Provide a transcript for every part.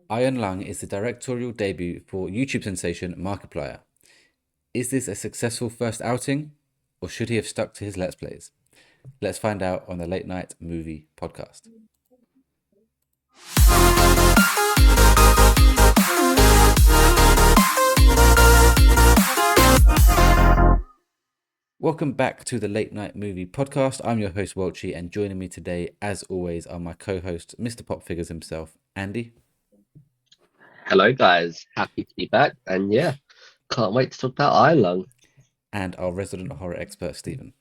Iron Lung is the directorial debut for YouTube sensation Markiplier. Is this a successful first outing, or should he have stuck to his Let's Plays? Let's find out on the Late Night Movie Podcast. Welcome back to the Late Night Movie Podcast. I'm your host, Welchy, and joining me today, as always, are my co-host, Mr. Pop Figures himself, Andy. Hello, guys. Happy to be back. And yeah, can't wait to talk about Iron Lung. And our resident horror expert, Stephen.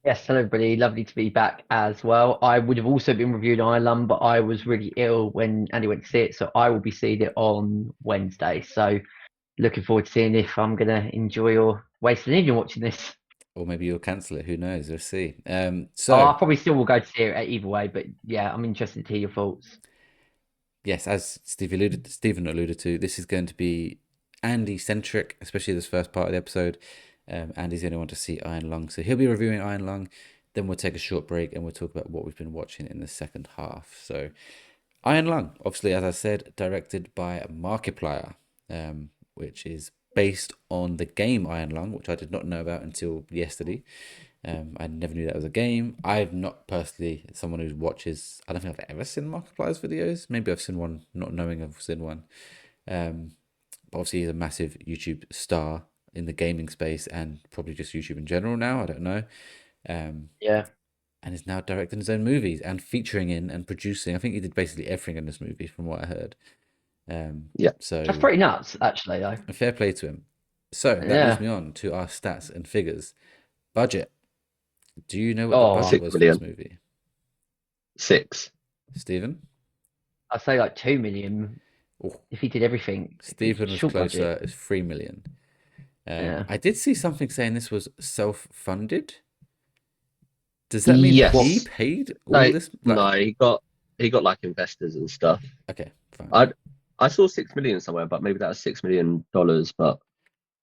Yes, hello everybody. Lovely to be back as well. I would have also been reviewing Iron Lung, but I was really ill when Andy went to see it, so I will be seeing it on Wednesday. So looking forward to seeing if I'm going to enjoy or waste an evening watching this. Or maybe you'll cancel it. Who knows? We'll see. I probably still will go to see it either way, but yeah, I'm interested to hear your thoughts. Yes, as Stephen alluded to, this is going to be Andy-centric, especially this first part of the episode. Andy's the only one to see Iron Lung, so he'll be reviewing Iron Lung. Then we'll take a short break and we'll talk about what we've been watching in the second half. So, Iron Lung, obviously, as I said, directed by Markiplier, which is based on the game Iron Lung, which I did not know about until yesterday. I never knew that was a game. I've not personally someone who watches. I don't think I've ever seen Markiplier's videos. Maybe I've seen one, not knowing I've seen one. But obviously, he's a massive YouTube star in the gaming space and probably just YouTube in general now. I don't know. Yeah. And is now directing his own movies and featuring in and producing. I think he did basically everything in this movie, from what I heard. Yeah. So That's pretty nuts, actually, though. a fair play to him. So that Yeah. moves me on to our stats and figures. Budget. Do you know what the budget 6 was for million. this movie? 6. Stephen? I'd say like 2 million Oh, if he did everything. Stephen was Short closer. budget. It's 3 million. Yeah. I did see something saying this was self-funded. Does that mean Yes. he paid all No, this? no, he got like investors and stuff. Okay, fine. I saw 6 million somewhere, but maybe that was $6 million. But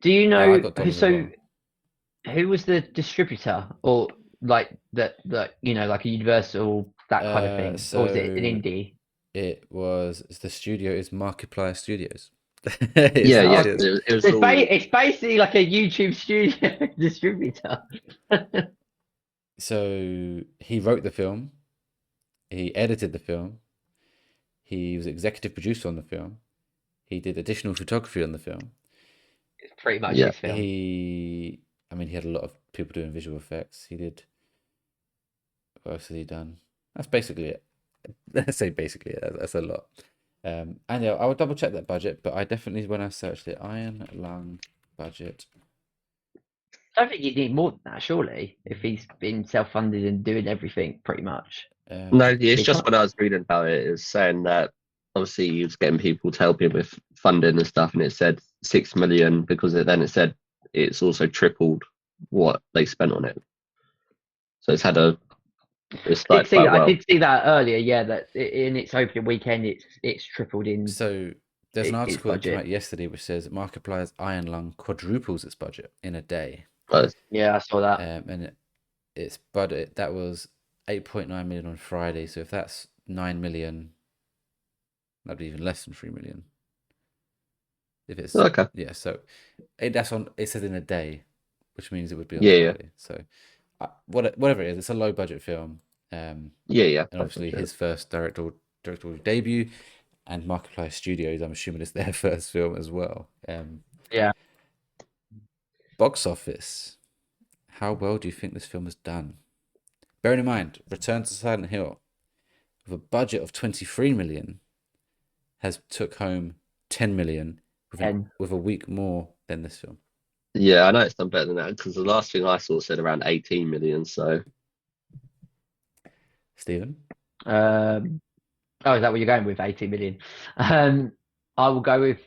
Do you I know got dollars as well. who was the distributor, or like that like a Universal, that kind of thing, or was it an indie? It's the studio is Markiplier Studios. yeah, It it was It's, all, it's basically like a YouTube studio distributor. So he wrote the film, he edited the film, he was executive producer on the film, he did additional photography on the film. It's pretty much Yeah. his film. He had a lot of people doing visual effects. He did. What else has he done? That's basically it. Let's say basically it. That's a lot. And yeah, I will double check that budget, but I definitely, when I searched it, Iron Lung budget. I don't think you need more than that, surely, if he's been self-funded and doing everything pretty much. no, it's He just can't- when I was reading about it, it was saying that obviously he was getting people to help him with funding and stuff, and it said 6 million because it said it's also tripled what they spent on it. So it's had it's I like did see, quite I well. did see that earlier, yeah, that in its opening weekend, it's tripled in. So there's an Its article that came budget. out yesterday which says Markiplier's Iron Lung quadruples its budget in a day. Yeah, I saw that. And its budget, that was 8.9 million on Friday. So if that's 9 million, that'd be even less than 3 million. If it's Okay. yeah, so it said in a day, which means it would be on Yeah. Friday. So whatever it is, it's a low budget film. Yeah. And obviously his first directorial debut, and Markiplier Studios, I'm assuming it's their first film as well. Yeah. Box office. How well do you think this film has done? Bearing in mind, Return to Silent Hill, with a budget of 23 million, has took home 10 million with a week more than this film. Yeah, I know it's done better than that because the last thing I saw said around 18 million. So Stephen? Oh, is that what you're going with? 18 million. I will go with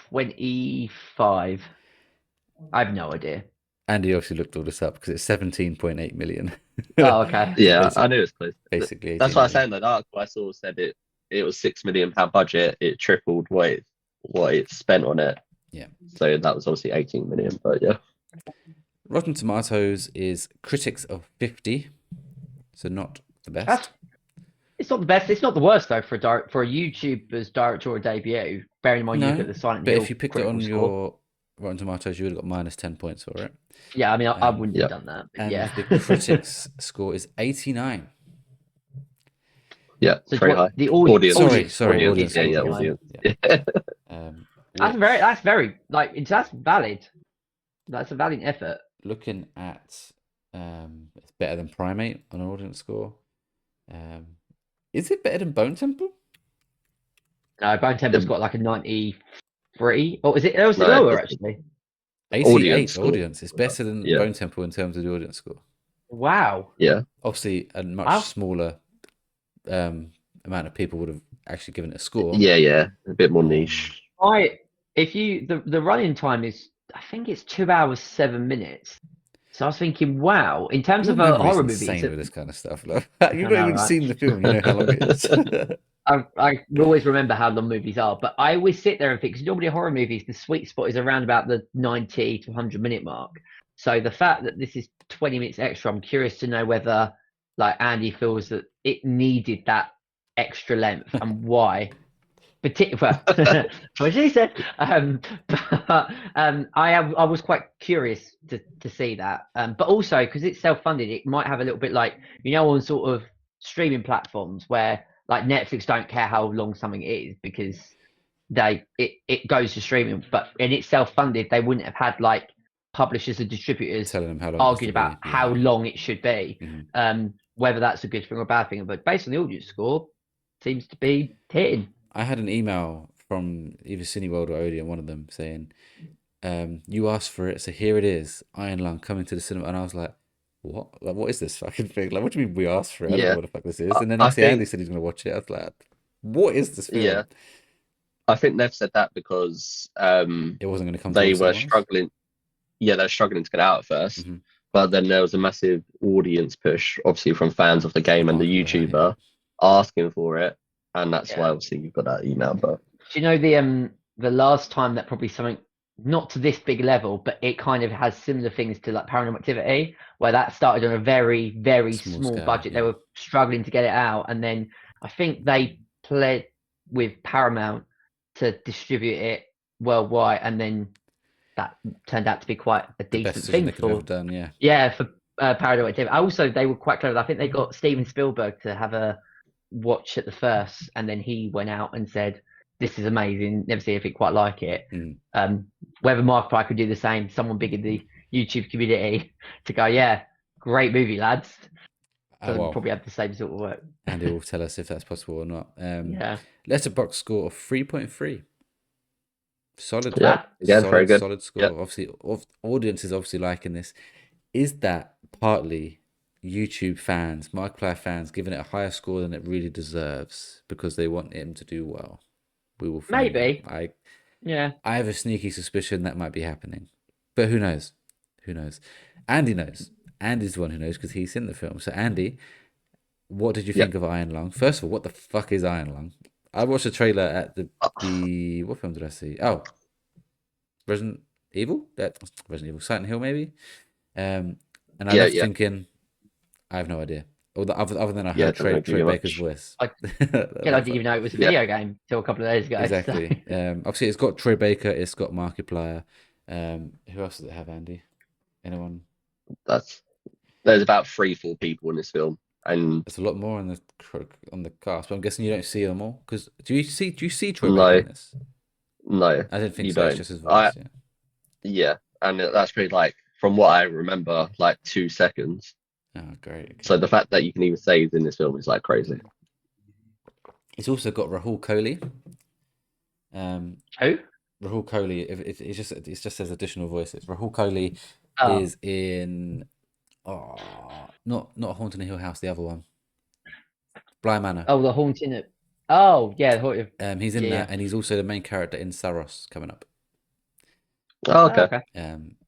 25. I have no idea. Andy obviously looked all this up because it's 17.8 million. Oh, okay. yeah, I knew it was close. Basically, That's why I 18 was saying that article I saw said it was £6 million budget. It tripled what it spent on it. Yeah. So that was obviously 18 million, but yeah. Rotten Tomatoes is critics of 50, so not the best. It's not the best. It's not the worst though for a YouTuber's directorial debut. Bearing in mind you look No, at the Silent but Hill if you picked it critical on score. your Rotten Tomatoes, you would have got -10 points for it. Yeah, I mean I Um, wouldn't Yeah. have done that. But and yeah. the critics score is 89. Yeah, So very what high. the Audience. Sorry, score audience is Yeah, score. yeah, 89. audience. Yeah. Yeah. Which, That's very like that's valid. That's a valid effort. looking at, it's better than Primate on an audience score. Is it better than Bone Temple? No, Bone Temple's got like a 93. Or is it? Oh, is it No, lower it's actually? 88 score. audience. It's better than Yeah. Bone Temple in terms of the audience score. Wow. Yeah. Obviously, a much Wow. smaller amount of people would have actually given it a score. Yeah, yeah. A bit more niche. If you the running time is I think it's 2 hours 7 minutes. So I was thinking, wow, in terms Your of a memory is horror movie, insane with this kind of stuff. Like, I you've not know, even right? seen the film. You know how long it is. I always remember how long movies are, but I always sit there and think, because normally horror movies, the sweet spot is around about the 90 to 100-minute mark. So the fact that this is 20 minutes extra, I'm curious to know whether, like, Andy feels that it needed that extra length and why. Well, what she said. I was quite curious to see that. But also because it's self-funded, it might have a little bit like on sort of streaming platforms where like Netflix don't care how long something is because it goes to streaming. But and it's self-funded, they wouldn't have had like publishers and distributors Telling them how long arguing it has to about be. how Yeah. long it should be. Mhm. Whether that's a good thing or a bad thing. But based on the audience score, seems to be hitting. I had an email from either Cineworld or Odeon, one of them, saying, "You asked for it, so here it is, Iron Lung coming to the cinema." And I was like, "What? Like, what is this fucking thing? Like, what do you mean we asked for it? I don't know Yeah. what the fuck this is." And then I obviously Andy think, said he's gonna watch it. I was like, "What is this film?" yeah, I think they've said that because It wasn't gonna come to they all were cinemas. struggling. Yeah, they're struggling to get out at 1st. Mhm. But then there was a massive audience push, obviously from fans of the game and the Markiplier, YouTuber asking for it, and that's Yeah. why obviously you've got that email. But Do you know the last time that probably something not to this big level, but it kind of has similar things to like Paranormal Activity, where that started on a very, very Small small scale, budget. They yeah. were struggling to get it out, and then I think they played with Paramount to distribute it worldwide, and then that turned out to be quite a The best decent decision thing they could have ever for done, yeah. for Paranormal Activity. Also, they were quite clever. I think they got Steven Spielberg to have a watch at the first, and then he went out and said, "This is amazing. Never seen anything quite like it." Whether Markiplier could do the same, someone big in the YouTube community to go, "Yeah, great movie, lads." So well, probably have the same sort of work. Andy will tell us if that's possible or not. Yeah. Letterboxd score of 3.3. Solid. yeah, again, very good. Solid score. Yep. Obviously, audience is obviously liking this. Is that partly YouTube fans, Markiplier fans, giving it a higher score than it really deserves because they want him to do well? We will find Maybe. out. Yeah. I have a sneaky suspicion that might be happening, but who knows? Who knows? Andy knows. Andy's the one who knows because he's in the film. So Andy, what did you think of Iron Lung? First of all, what the fuck is Iron Lung? I watched a trailer at the what film did I see? Oh, Resident Evil. Resident Evil, Silent Hill, maybe. And I left thinking, I have no idea. Other than I heard Troy Baker's voice. I didn't even know it was a video game till a couple of days ago. Exactly. So. Obviously, it's got Troy Baker. It's got Markiplier. Who else does it have, Andy? Anyone? There's about 3-4 people in this film, and there's a lot more on the cast. But I'm guessing you don't see them all because do you see Troy Baker in this? No, I didn't think you so. don't. It's just his voice. Yeah, and that's pretty like from what I remember, like 2 seconds. Oh, great. Okay. So the fact that you can even say he's in this film is like crazy. It's also got Rahul Kohli. Who? Rahul Kohli. It just says additional voices. Rahul Kohli is in. Not Haunting the Hill House. The other one. Bly Manor. Oh, the Haunting. Oh, yeah. He's in that, and he's also the main character in Saros coming up. Oh, okay.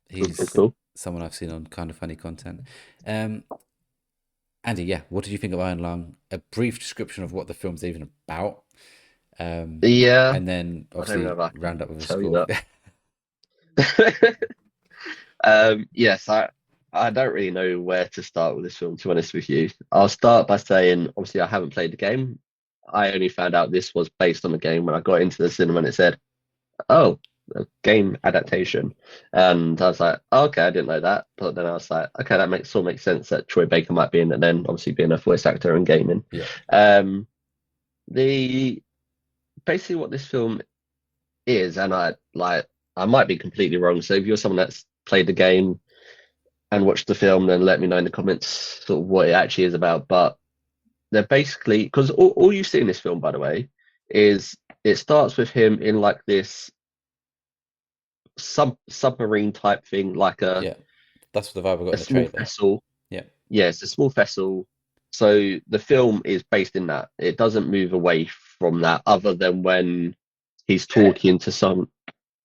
He's cool. Someone I've seen on Kind of Funny content. Andy, yeah, what did you think of Iron Lung? A brief description of what the film's even about. Yeah, and then obviously round up with a score. Yes, I don't really know where to start with this film, to be honest with you. I'll start by saying, obviously, I haven't played the game. I only found out this was based on the game when I got into the cinema and it said, oh, a game adaptation. And I was like, oh, okay, I didn't know that. But then I was like, okay, that makes sense that Troy Baker might be in it then, obviously being a voice actor in gaming. Yeah. The basically what this film is, and I might be completely wrong. So if you're someone that's played the game and watched the film, then let me know in the comments sort of what it actually is about. But they're basically, because all you see in this film, by the way, is it starts with him in like this submarine type thing, like Yeah. That's the vibe I got a in the small trailer. vessel. Yeah. Yeah, it's a small vessel. So the film is based in that. It doesn't move away from that, other than when he's talking to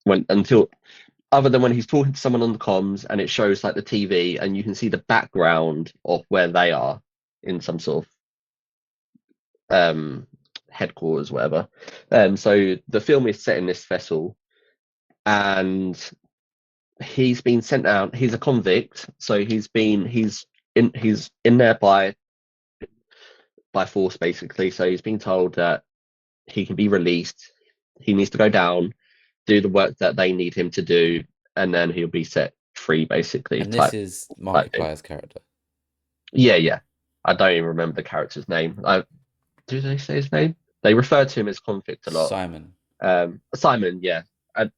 when he's talking to someone on the comms and it shows like the TV and you can see the background of where they are in some sort of headquarters, whatever. So the film is set in this vessel and he's been sent out. He's a convict, so he's in there by force basically. So he's been told that he can be released. He needs to go down, do the work that they need him to do, and then he'll be set free basically. And this is type thing. Markiplier's character. Yeah. I don't even remember the character's name. Do they say his name? They refer to him as convict a lot. Simon. Simon, yeah.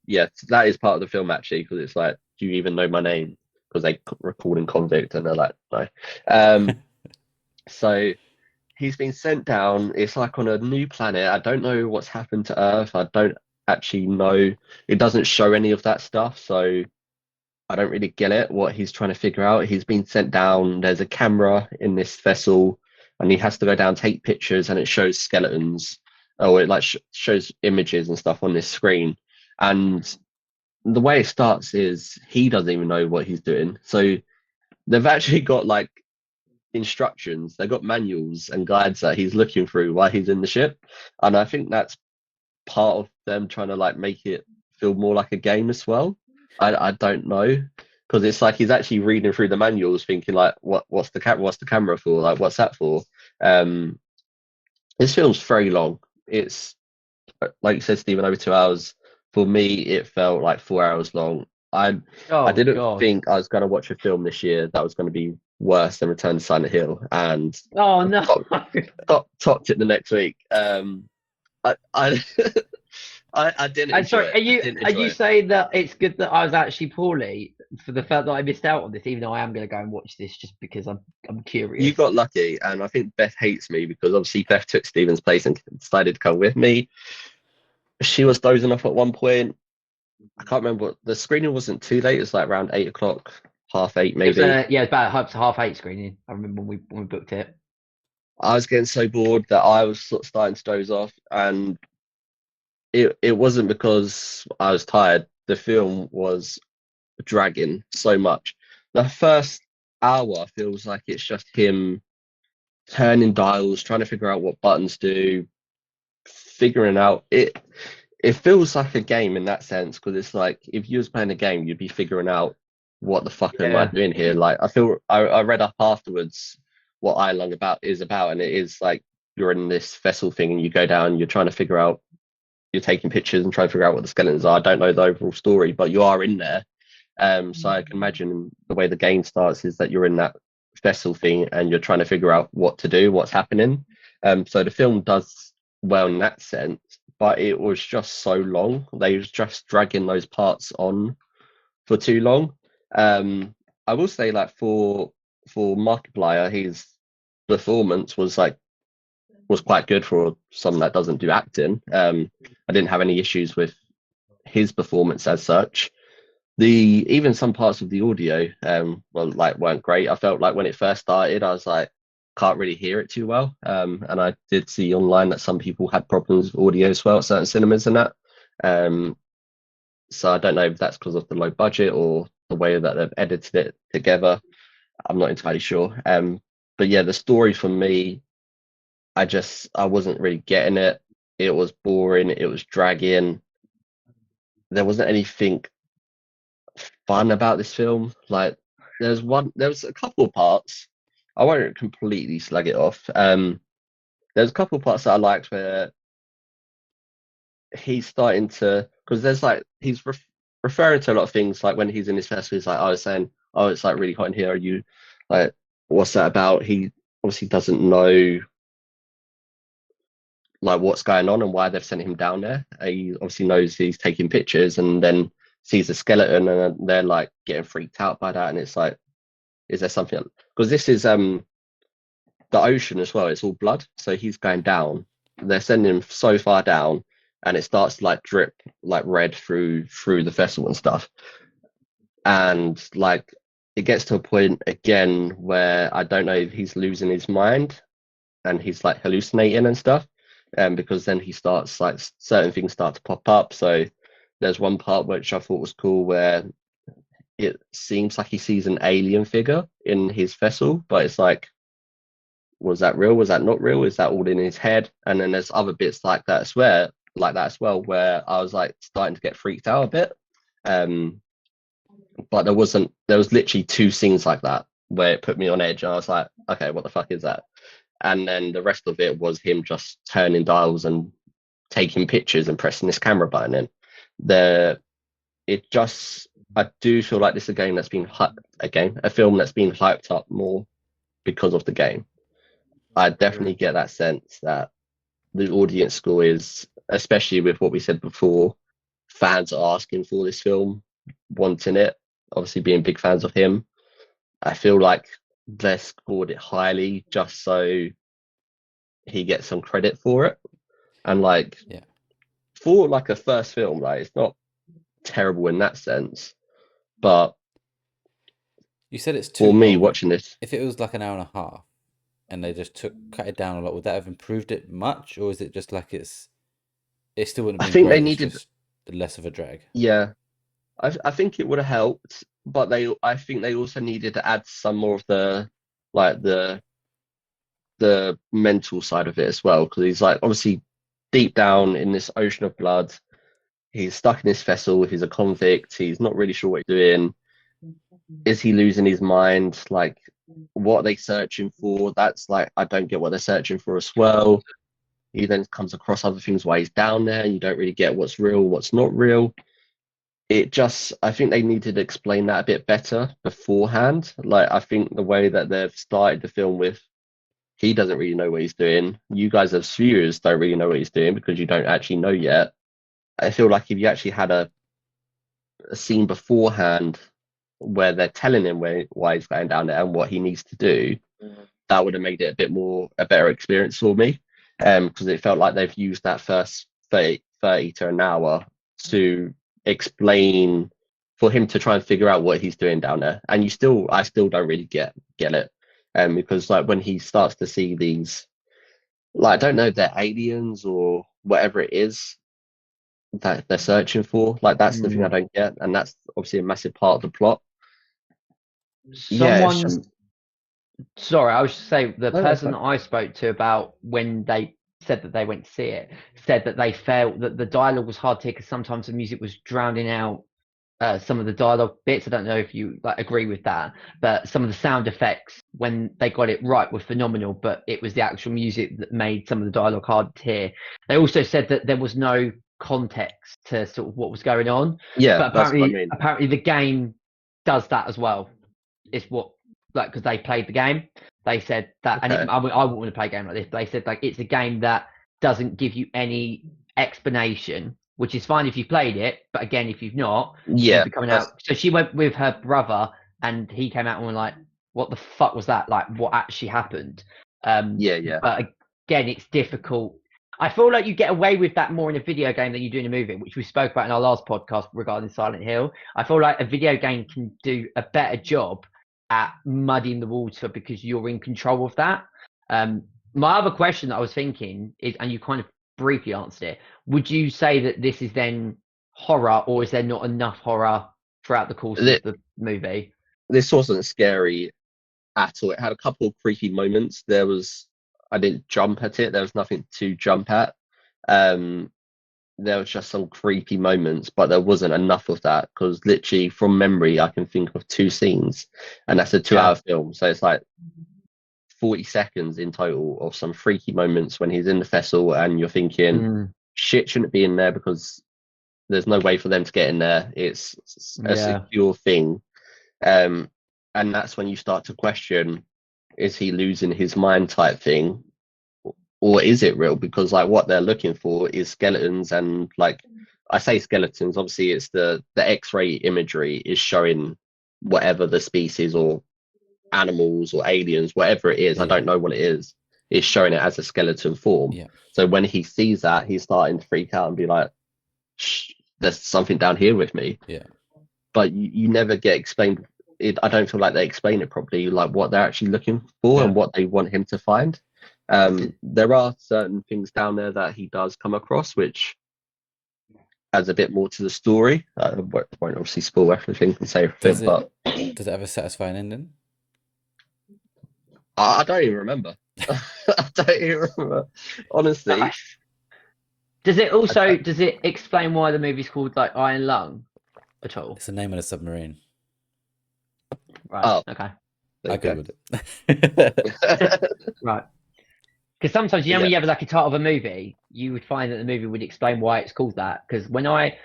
Yeah, that is part of the film actually, because it's like, do you even know my name? Because they recalled him convict and they're like, no. So he's been sent down. It's like on a new planet. I don't know what's happened to Earth. I don't actually know. It doesn't show any of that stuff, so I don't really get it, what he's trying to figure out. He's been sent down. There's a camera in this vessel, and he has to go down, take pictures, and it shows skeletons. Oh, it like shows images and stuff on this screen. And the way it starts is he doesn't even know what he's doing. So they've actually got like instructions. They've got manuals and guides that he's looking through while he's in the ship. And I think that's part of them trying to like make it feel more like a game as well. I don't know, because it's like he's actually reading through the manuals thinking like what's the camera for, like what's that for. This film's very long. It's like you said, Stephen, over 2 hours. For me it felt like 4 hours long. I didn't think I was going to watch a film this year that was going to be worse than Return to Silent Hill, and Oh no! topped it the next week. I I didn't. I'm sorry. Are you it. saying that it's good that I was actually poorly for the fact that I missed out on this, even though I am going to go and watch this just because I'm curious? You got lucky, and I think Beth hates me because obviously Beth took Stephen's place and decided to come with me. She was dozing off at one point. I can't remember what the screening wasn't too late. It was like around 8 o'clock, 7:30 maybe. Yeah, it's about half 8 screening. I remember when we booked it. I was getting so bored that I was sort of starting to doze off, and it wasn't because I was tired. The film was dragging so much. The first hour feels like it's just him turning dials, trying to figure out what buttons do, figuring out it. It feels like a game in that sense, because it's like if you was playing a game, you'd be figuring out what the fuck am I doing here. Like I read up afterwards what Iron is about, and it is like you're in this vessel thing and you go down, you're trying to figure out, you're taking pictures and trying to figure out what the skeletons are. I don't know the overall story, but you are in there. So I can imagine the way the game starts is that you're in that vessel thing and you're trying to figure out what to do, what's happening. So the film does well in that sense, but it was just so long. They was just dragging those parts on for too long. I will say, like for Markiplier, his performance was quite good for someone that doesn't do acting. I didn't have any issues with his performance as such. Even some parts of the audio weren't great. I felt like when it first started, I was like, can't really hear it too well. And I did see online that some people had problems with audio as well at certain cinemas and that. So I don't know if that's because of the low budget or the way that they've edited it together. I'm not entirely sure. But yeah, the story for me, I wasn't really getting it. It was boring. It was dragging. There wasn't anything fun about this film. Like There was a couple of parts. I won't completely slag it off. There's a couple of parts that I liked where he's starting to, because there's like he's referring to a lot of things, like when he's in his festival, he's like, I was saying, oh, it's like really hot in here. Are you like, what's that about? He obviously doesn't know like what's going on and why they've sent him down there. He obviously knows he's taking pictures and then sees a skeleton and they're like getting freaked out by that. And it's like, is there something? Because this is the ocean as well. It's all blood, so he's going down. They're sending him so far down, and it starts to like drip like red through the vessel and stuff. And like it gets to a point again where I don't know if he's losing his mind and he's like hallucinating and stuff. Because then he starts like certain things start to pop up. So there's one part which I thought was cool where it seems like he sees an alien figure in his vessel, but it's like, was that real? Was that not real? Is that all in his head? And then there's other bits like that as well, where I was like starting to get freaked out a bit. But there was literally two scenes like that where it put me on edge, and I was like, okay, what the fuck is that? And then the rest of it was him just turning dials and taking pictures and pressing this camera button in. I do feel like this is a film that's been hyped up more because of the game. I definitely get that sense that the audience score is, especially with what we said before, fans are asking for this film, wanting it, obviously being big fans of him. I feel like they scored it highly just so he gets some credit for it. And like, for like a first film, like it's not terrible in that sense. But you said it's too for me long. watching this, If it was like an hour and a half and they just cut it down a lot, would that have improved it much, or is it just like it still wouldn't have I been think great, they needed, it's just less of a drag? yeah, I think it would have helped, but I think they also needed to add some more of the like the mental side of it as well, because he's like obviously deep down in this ocean of blood, he's stuck in this vessel, he's a convict, he's not really sure what he's doing. Is he losing his mind? Like, what are they searching for? That's like, I don't get what they're searching for as well. He then comes across other things while he's down there, and you don't really get what's real, what's not real. I think they needed to explain that a bit better beforehand. Like, I think the way that they've started the film with, he doesn't really know what he's doing. You guys as viewers don't really know what he's doing because you don't actually know yet. I feel like if you actually had a scene beforehand where they're telling him why he's going down there and what he needs to do, that would have made it a better experience for me. Because it felt like they've used that first 30 to an hour to explain for him to try and figure out what he's doing down there. And I still don't really get it. Because like when he starts to see these, like, I don't know if they're aliens or whatever it is that they're searching for. Like, that's the thing I don't get, and that's obviously a massive part of the plot. Someone, it's just, sorry, I was just saying the No, person that I spoke to about when they said that they went to see it said that they felt that the dialogue was hard to hear because sometimes the music was drowning out some of the dialogue bits. I don't know if you like agree with that, but some of the sound effects when they got it right were phenomenal, but it was the actual music that made some of the dialogue hard to hear. They also said that there was no context to sort of what was going on. yeah, But that's what I mean. apparently the game does that as well. It's what, like, because they played the game, they said that, Okay. and I wouldn't want to play a game like this, but they said like it's a game that doesn't give you any explanation, which is fine if you've played it, but again, if you've not, Yeah, you'll be coming out. So she went with her brother, and he came out and was like, "What the fuck was that? Like, what actually happened?" yeah. But again, it's difficult. I feel like you get away with that more in a video game than you do in a movie, which we spoke about in our last podcast regarding Silent Hill. I feel like a video game can do a better job at muddying the water because you're in control of that. My other question that I was thinking is, and you kind of briefly answered it, would you say that this is then horror, or is there not enough horror throughout the course of the movie? This wasn't scary at all. It had a couple of creepy moments. I didn't jump at it. There was nothing to jump at. there was just some creepy moments, but there wasn't enough of that because literally from memory, I can think of 2 scenes, and that's a 2 hour film. So it's like 40 seconds in total of some freaky moments when he's in the vessel, and you're thinking, shit shouldn't be in there because there's no way for them to get in there. It's a secure thing. And that's when you start to question, is he losing his mind type thing? Or is it real? Because like what they're looking for is skeletons, and like I say skeletons, obviously it's the X-ray imagery is showing whatever the species or animals or aliens, whatever it is, I don't know what it is showing it as a skeleton form. So when he sees that, he's starting to freak out and be like, there's something down here with me. But you never get explained it. I don't feel like they explain it properly, like what they're actually looking for and what they want him to find. There are certain things down there that he does come across, which adds a bit more to the story. I won't obviously spoil everything and say everything, but does it have a satisfying ending? I don't even remember. I don't even remember, honestly. Does it explain why the movie's called like Iron Lung at all? It's the name of a submarine. Right. Okay. I googled it. Right. Because sometimes when you have like a title of a movie, you would find that the movie would explain why it's called that. Because when I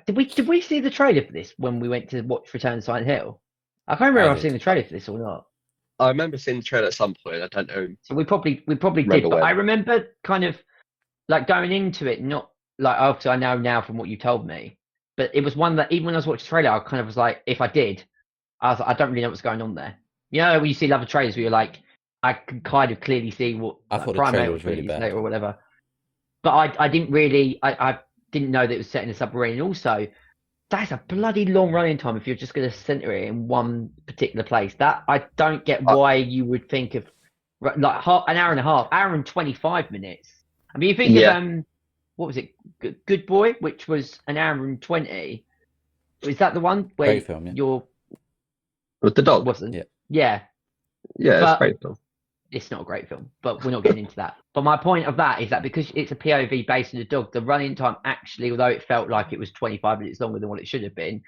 did we see the trailer for this when we went to watch Return to Silent Hill? I can't remember if I've seen the trailer for this or not. I remember seeing the trailer at some point. I don't know. So we probably did, but I remember kind of like going into it, not like obviously I know now from what you told me, but it was one that even when I was watching the trailer, I kind of was like, if I did, I was like, I don't really know what's going on there. You know, when you see other trailers where you're like, I can kind of clearly see what I thought the trailer was really bad or whatever. But I didn't really, I didn't know that it was set in a submarine. And also, that's a bloody long running time if you're just going to center it in one particular place. That I don't get why you would think of like an hour and a half, hour and 25 minutes. I mean, you think of what was it, Good Boy, which was an hour and 20. Is that the one where great film, you're with the dog? Wasn't yeah, it's a great film. It's not a great film, but we're not getting into that. But my point of that is that because it's a POV based on the dog, the running time actually, although it felt like it was 25 minutes longer than what it should have been,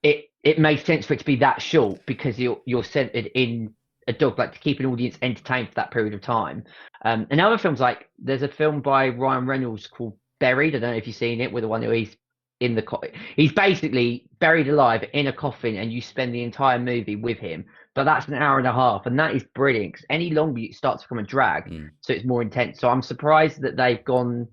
it makes sense for it to be that short because you're centered in a dog, like to keep an audience entertained for that period of time. And other films, like there's a film by Ryan Reynolds called Buried. I don't know if you've seen it, with the one where he's in he's basically buried alive in a coffin, and you spend the entire movie with him. But that's an hour and a half, and that is brilliant. Because any longer it starts to become a drag, so it's more intense. So I'm surprised that they've gone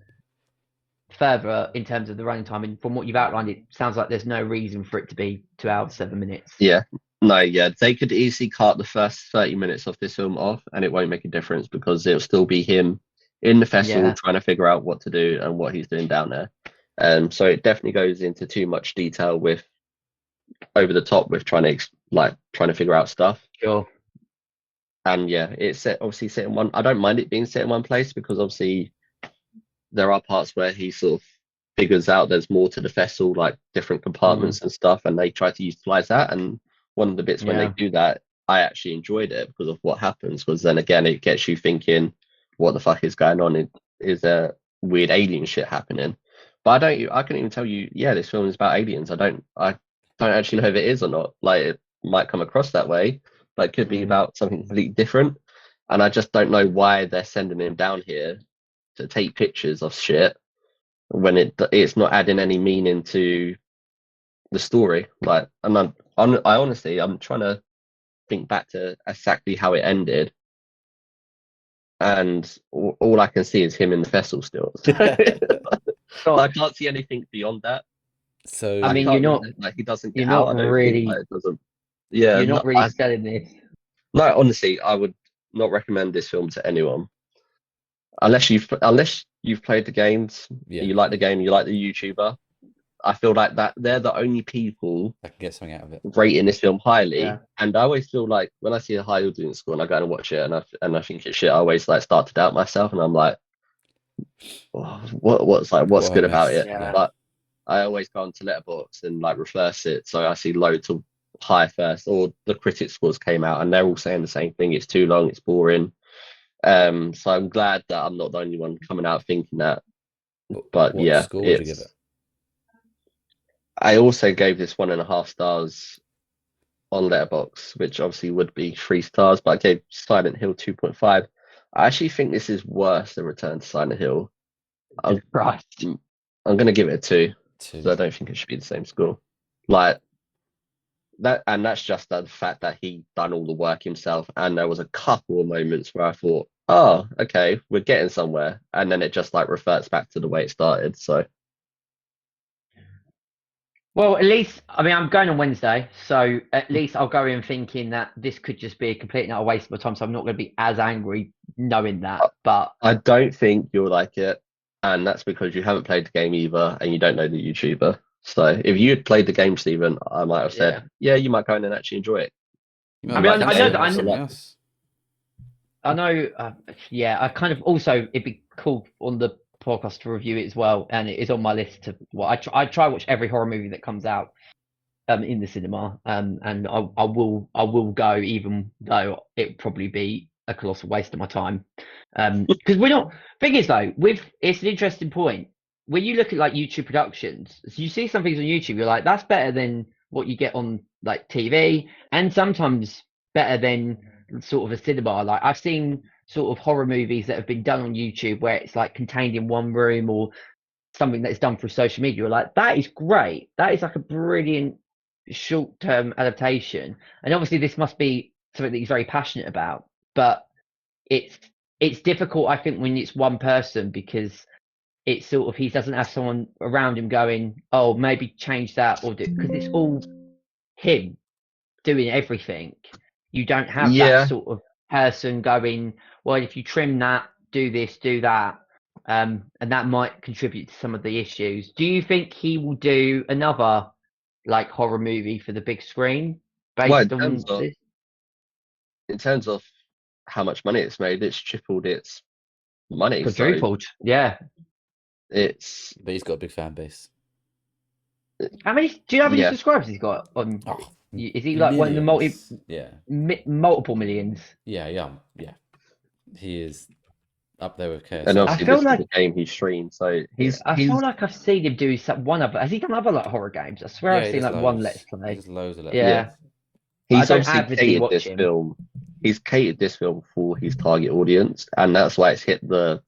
further in terms of the running time. And from what you've outlined, it sounds like there's no reason for it to be 2 hours 7 minutes. They could easily cut the first 30 minutes of this film off, and it won't make a difference because it'll still be him in the festival trying to figure out what to do and what he's doing down there. So it definitely goes into too much detail with over the top with trying to figure out stuff. Sure. And it's obviously set in one. I don't mind it being set in one place because obviously there are parts where he sort of figures out there's more to the vessel, like different compartments and stuff, and they try to utilize that. And one of the bits when they do that, I actually enjoyed it because of what happens. Because then again, it gets you thinking, what the fuck is going on? Is there weird alien shit happening? But I couldn't even tell you. This film is about aliens. I don't actually know if it is or not. Like it might come across that way, but it could be about something completely different. And I just don't know why they're sending him down here to take pictures of shit when it's not adding any meaning to the story. Like, and I'm trying to think back to exactly how it ended, and all I can see is him in the vessel still. I can't see anything beyond that. So I mean, you're not like he doesn't get you're out. Not really. Like, it doesn't. You're not really selling this. No, honestly, I would not recommend this film to anyone unless you've played the games. You like the game. You like the YouTuber. I feel like that they're the only people I can get something out of it rating this film highly. And I always feel like when I see a high audience score and I go and watch it and I think it's shit, I always like start to doubt myself, and I'm like, what's good about it? But I always go onto Letterboxd and like reverse it, so I see loads of high first, or the critic scores came out and they're all saying the same thing: it's too long, it's boring. So I'm glad that I'm not the only one coming out thinking that. But What yeah, score would you give it? I also gave this 1.5 stars on Letterboxd, which obviously would be 3 stars, but I gave Silent Hill 2.5. I actually think this is worse than Return to Silent Hill. I'm, Right. I'm going to give it a 2 Two. because I don't think it should be the same score. Like that, and that's just the fact that he done all the work himself. And there was a couple of moments where I thought, oh, okay, we're getting somewhere, and then it just like reverts back to the way it started. So Well, at least, I mean, I'm going on Wednesday, so at least I'll go in thinking that this could just be a complete and utter waste of my time. So I'm not going to be as angry knowing that. But I don't think you'll like it, and that's because you haven't played the game either, and you don't know the YouTuber. So if you had played the game, Stephen, I might have said, yeah, you might go in and actually enjoy it. You I might mean, like I it, know you that might I something know. else. I know, yeah, I kind of also, it'd be cool on the podcast to review it as well. And it is on my list to, well, I try watch every horror movie that comes out in the cinema. And I will go, even though it'd probably be a colossal waste of my time. Because we're not, thing is though, it's an interesting point. When you look at like YouTube productions, so you see some things on YouTube, you're like, that's better than what you get on like TV, and sometimes better than sort of a cinema. Like I've seen sort of horror movies that have been done on YouTube where it's like contained in one room, or something that's done through social media. You're like, that is great. That is like a brilliant short-term adaptation. And obviously this must be something that he's very passionate about. But it's difficult, I think, when it's one person, because it's sort of, he doesn't have someone around him going, oh, maybe change that, or do, because it's all him doing everything. You don't have that Yeah, sort of person going, well, if you trim that, do this, do that, and that might contribute to some of the issues. Do you think he will do another like horror movie for the big screen well, based on this? in terms of how much money it's made, it's tripled its money. So Quadrupled, yeah. it's But he's got a big fan base. How many? Do you know how many Yeah. subscribers he's got on? Oh, Is he like one of the millions. multiple millions? Yeah. He is up there with and KSI. obviously feel this like- is the game he streamed. So I feel like I've seen him do one other. Has he done other like horror games? I swear Yeah, I've he seen does like one loads. Let's He Play. does loads of Let's Yeah. Plays. I he's don't obviously avidly catered watch this him. film. He's catered this film for his target audience, and that's why it's hit the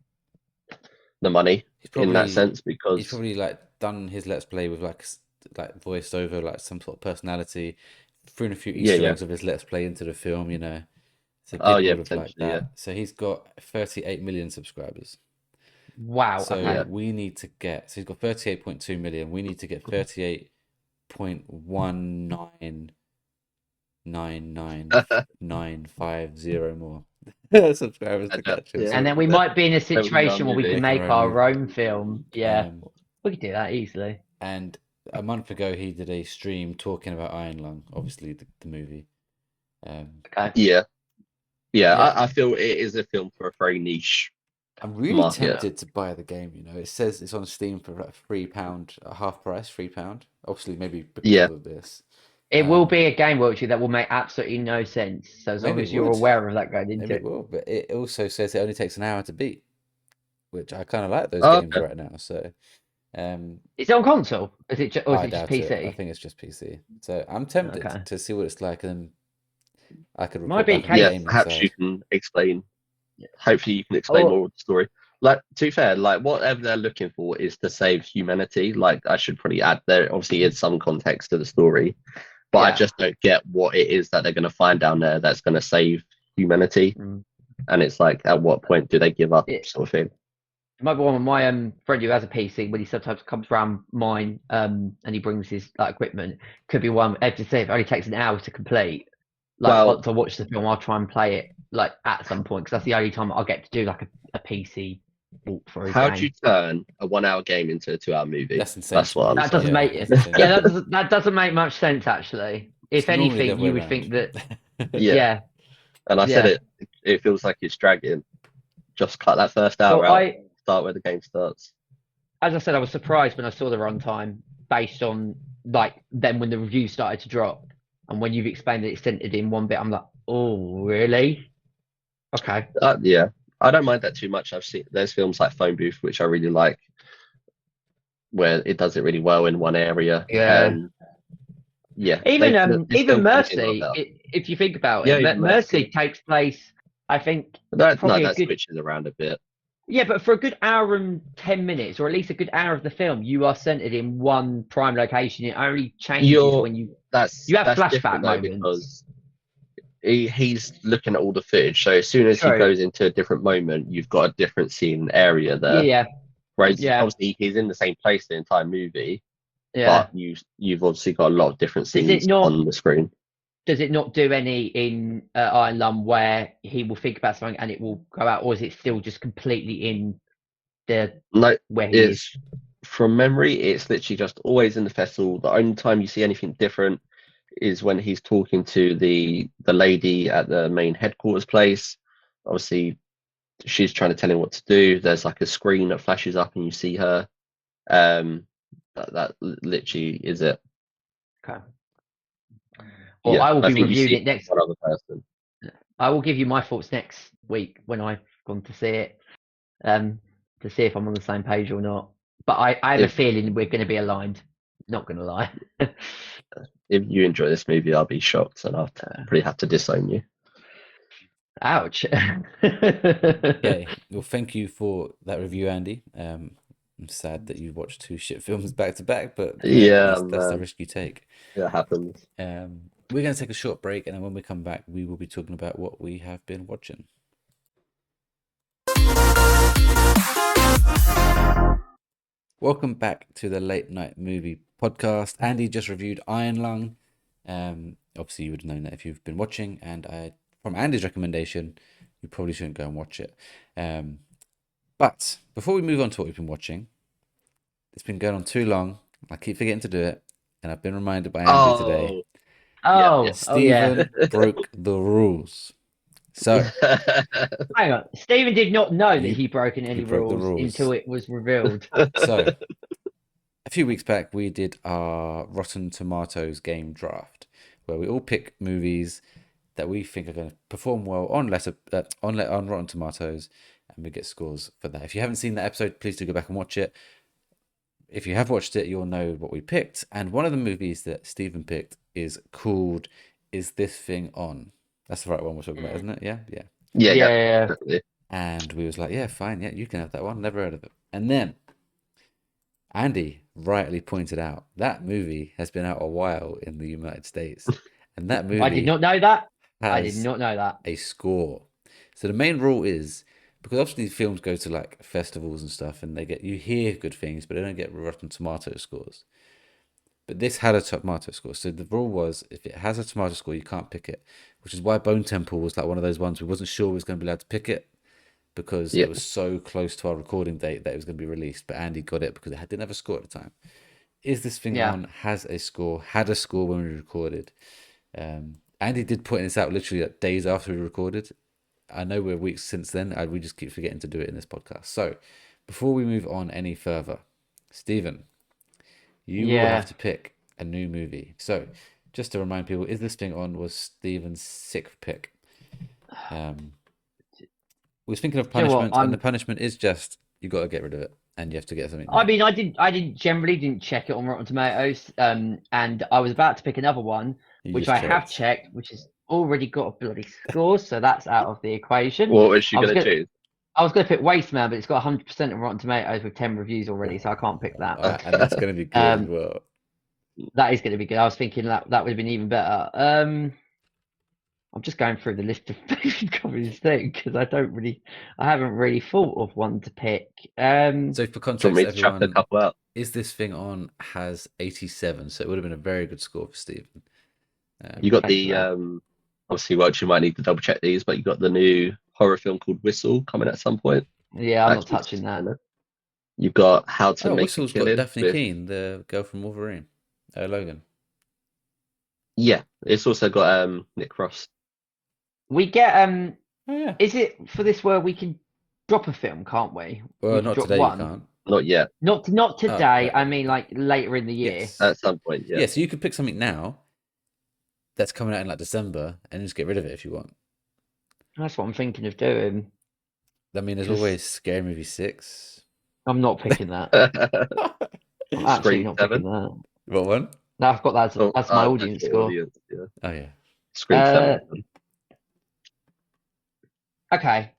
money in that sense. Because He's probably like done his Let's Play with like voiced over, like some sort of personality, thrown a few Easter eggs of his Let's Play into the film, you know. So people would have liked potentially, that. So he's got 38 million subscribers. Wow. So Okay. we need to get, so he's got 38.2 million. We need to get 38.1999950 more subscribers to catch him. Yeah. And then we might be in a That would be situation our where we movie. can Make make our own our own film. Yeah, we could do that easily. And a month ago, he did a stream talking about Iron Lung, obviously the movie. Okay. Yeah. Yeah. I feel it is a film for a very niche. I'm really market. tempted to buy the game. You know, it says it's on Steam for like £3, half price, £3. Obviously, maybe because of this. It will be a game, Welchy, that will make absolutely no sense. So as long Maybe as it you're would. aware of that going into Maybe it. it will, but it also says it only takes an hour to beat, which I kind of like those Oh, games okay. right now. So, Is it on console? Is it or is I it just doubt it. PC? I think it's just PC. So I'm tempted Okay. to see what it's like, and I could Might report be back on the case- gaming Perhaps you side. can explain. Hopefully, you can explain Or- more of the story. Like, to be fair, like whatever they're looking for is to save humanity. Like, I should probably add there obviously is some context to the story, but I Yeah. just don't get what it is that they're going to find down there that's going to save humanity. Mm. And it's like, at what point do they give up, sort of thing? It might be one of my friend who has a PC, when he sometimes comes around mine and he brings his like equipment. Could be one. As you say, if it only takes an hour to complete. Like Well- once I watch the film, I'll try and play it like at some point, because that's the only time I'll get to do like a PC walkthrough. How game. do you turn a 1 hour game into a 2 hour movie? That's insane. That's what I'm That doesn't saying. make that's insane. yeah, that doesn't make much sense actually. If It's normally the anything, other way you would around. think that Yeah. yeah. And I said it feels like it's dragging. Just cut that first hour Well, out, start where the game starts. as I said, I was surprised when I saw the runtime based on like then when the reviews started to drop, and when you've explained that it's centered in one bit, I'm like, oh really? Okay. Yeah, I don't mind that too much. I've seen there's films like Phone Booth, which I really like, where it does it really well in one area. Yeah. Yeah, Even this film could have been a lot Mercy, better. if you think about Yeah, it, even Mercy takes place, I think, no, probably a that good switches around a bit. yeah, but for a good hour and 10 minutes, or at least a good hour of the film, you are centered in one prime location. It only changes You're when you that's have that's flashback different though moments. because he's looking at all the footage. So as soon as he True. goes into a different moment, you've got a different scene area there. Yeah, Whereas yeah, obviously he's in the same place the entire movie, yeah. but you've obviously got a lot of different Does it scenes not? on the screen. Does it not do any in Iron Lung where he will think about something and it will go out, or is it still just completely in the No, where he is? it's from memory. It's literally just always in the festival. The only time you see anything different is when he's talking to the lady at the main headquarters place. Obviously, she's trying to tell him what to do. There's like a screen that flashes up and you see her. Um, that literally is it. Okay. Well, Yeah, I will I be think you reviewing see it next. one other person. I will give you my thoughts next week when I've gone to see it, to see if I'm on the same page or not. But I have a If feeling we're going to be aligned. Not going to lie. if you enjoy this movie, I'll be shocked and I'll probably have to disown you. Ouch. Okay, well, thank you for that review, Andy. I'm sad that you watched two shit films back to back, but yeah, Yeah, that's the man, risk you take. it happens. We're going to take a short break, and then when we come back, we will be talking about what we have been watching. Welcome back to the Late Night Movie Podcast. Andy just reviewed Iron Lung. Obviously, you would have known that if you've been watching, and from Andy's recommendation, you probably shouldn't go and watch it. But before we move on to what we've been watching, it's been going on too long. I keep forgetting to do it, and I've been reminded by Andy today. Oh, Stephen broke the rules. So hang on. Stephen did not know that You- he broken he any broke the rules rules. until it was revealed. So a few weeks back, we did our Rotten Tomatoes game draft, where we all pick movies that we think are going to perform well on Rotten Tomatoes, and we get scores for that. If you haven't seen that episode, please do go back and watch it. If you have watched it, you'll know what we picked. And one of the movies that Stephen picked is called "Is This Thing On?" That's the right one we're talking about, isn't it? Yeah. Yeah. Definitely. And we was like, yeah, fine, yeah, you can have that one. Never heard of it. And then Andy rightly pointed out that movie has been out a while in the United States, and that movie I did not know that. I did has not know that. a score. So the main rule is, because obviously films go to like festivals and stuff, and you hear good things, but they don't get Rotten Tomato scores. But this had a tomato score. So the rule was, if it has a tomato score, you can't pick it, which is why Bone Temple was like one of those ones we wasn't sure we was going to be allowed to pick it, because it was so close to our recording date that it was going to be released. But Andy got it because it didn't have a score at the time. Is This Thing On has a score, had a score when we recorded. Andy did point this out literally like days after we recorded. I know we're weeks since then. We just keep forgetting to do it in this podcast. So before we move on any further, Stephen, you will have to pick a new movie. So just to remind people, Is This Thing On was Stephen's sixth pick. We was thinking of punishment, and the punishment is just you got to get rid of it, and you have to get something new. I mean, I didn't check it on Rotten Tomatoes, and I was about to pick another one, which I have checked, which has already got a bloody score, so that's out of the equation. What was you going to choose? I was going to pick Wasteman, but it's got 100% of Rotten Tomatoes with 10 reviews already, so I can't pick that. And that's going to be good as well. That is going to be good. I was thinking that would have been even better. I'm just going through the list of copies thing because I haven't really thought of one to pick. So for context, everyone, a couple out? Is This Thing On has 87, so it would have been a very good score for Stephen. You got the obviously, Welchy might need to double check these, but you got the new horror film called Whistle coming at some point. Yeah, I'm not touching that. You've got How to Make Whistle's a Killing. Got Daphne Keane, the girl from Wolverine, Logan. Yeah, it's also got Nick Frost. We get Is it for this where we can drop a film, can't we? Well, not today. You can't. Not yet. Not today. I mean, like later in the year. Yes. At some point, yeah. Yeah, so you could pick something now that's coming out in like December and just get rid of it if you want. That's what I'm thinking of doing. I mean, there's always Scary Movie 6. I'm not picking that. I'm actually Scream not 7. picking that. What one? No, I've got that as my audience that's your score. audience, yeah. Oh yeah. Scream 7. Okay.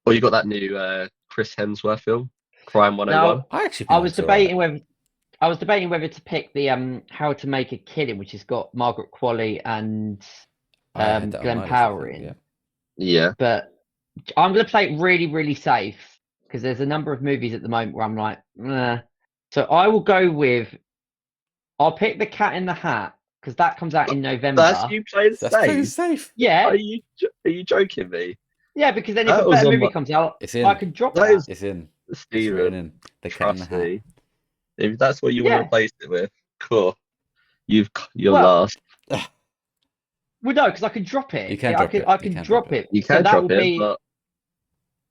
Or you got that new Chris Hemsworth film, Crime 101. Now, I actually I think was that's alright. debating whether to pick the How to Make a Killing, which has got Margaret Qualley and I had that on Glenn my list, I Powell think, in. yeah. Yeah. But I'm going to play it really, really safe because there's a number of movies at the moment where I'm like, nah. So I will go with. I'll pick The Cat in the Hat because that comes out in November. That's you playing That's playing safe. safe. Yeah, Are you joking me? yeah. Because then if That a was better on movie my- comes out, It's in. I can drop That that. is It's in. It's Steven. written in. The Cat in the Trust Hat. me. If that's what you want Yeah. to replace it with, cool. You're Well, last. Well, no, because I can drop it. You can I drop can it. I You can can drop drop it. it. You So can that drop will it, be. but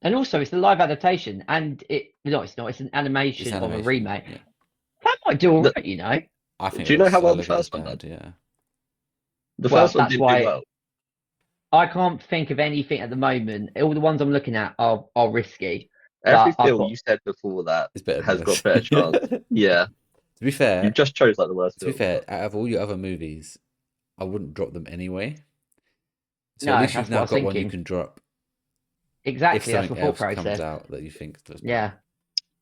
And also, it's the live adaptation, and it's not. It's an animation, It's of a animation, remake. yeah. That might do all right, you know. I think do you know how well the look at it as first one bad, did? yeah. The Well, first one that's didn't why do well. I can't think of anything at the moment. All the ones I'm looking at are risky. Every But I've film got you said before that It's better has than got this. better chance. Yeah, To be fair, you just chose like the worst film. out of all your other movies, I wouldn't drop them anyway. So no, at least you've that's what I now was got one you thinking. can drop if Exactly, that's something my thought else comes process. out that you think does better. Yeah,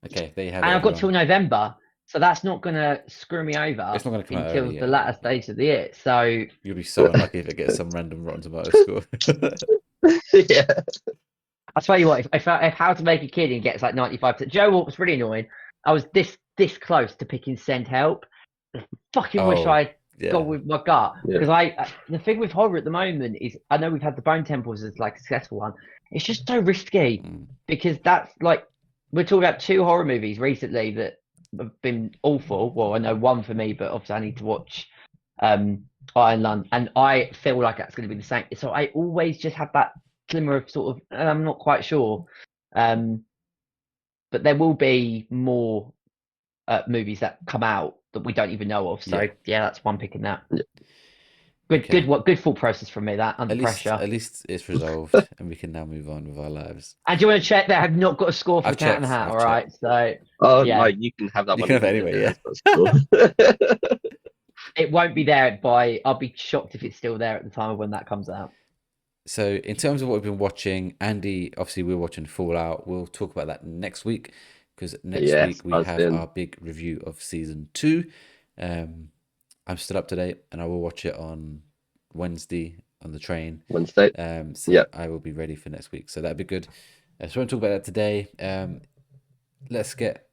Okay, there you have and it, I've got till everyone. November, so that's not gonna screw me over It's not going to come out until early, the yeah. latter stage of the year. So You'll be so unlucky if it gets some random Rotten Tomatoes score. Yeah, I'll tell you what, if How to Make a Killing gets like 95%, Joe, what was really annoying, I was this close to picking Send Help. I fucking wish Oh, I'd yeah. gone with my gut. Yeah. Because the thing with horror at the moment is, I know we've had the Bone Temples as like a successful one. It's just so risky because that's like, we're talking about 2 horror movies recently that have been awful. Well, I know one for me, but obviously I need to watch Iron Lung, and I feel like that's going to be the same. So I always just have that glimmer of sort of, I'm not quite sure. But there will be more movies that come out that we don't even know of. So yeah, that's one picking that. Yeah. Good thought process from me. That under pressure. At least it's resolved, and we can now move on with our lives. And do you want to check that I've not got a score for I've the Cat in the checked, Hat? I've All right, so yeah, like you can have that You one. can have it anyway, yeah. That's cool. it won't be there by. I'll be shocked if it's still there at the time of when that comes out. So in terms of what we've been watching, Andy, obviously we're watching Fallout. We'll talk about that next week because next week we have our big review of season 2. I'm still up to date, and I will watch it on Wednesday on the train. Wednesday. So I will be ready for next week. So that'd be good. So we're going to talk about that today. Let's get.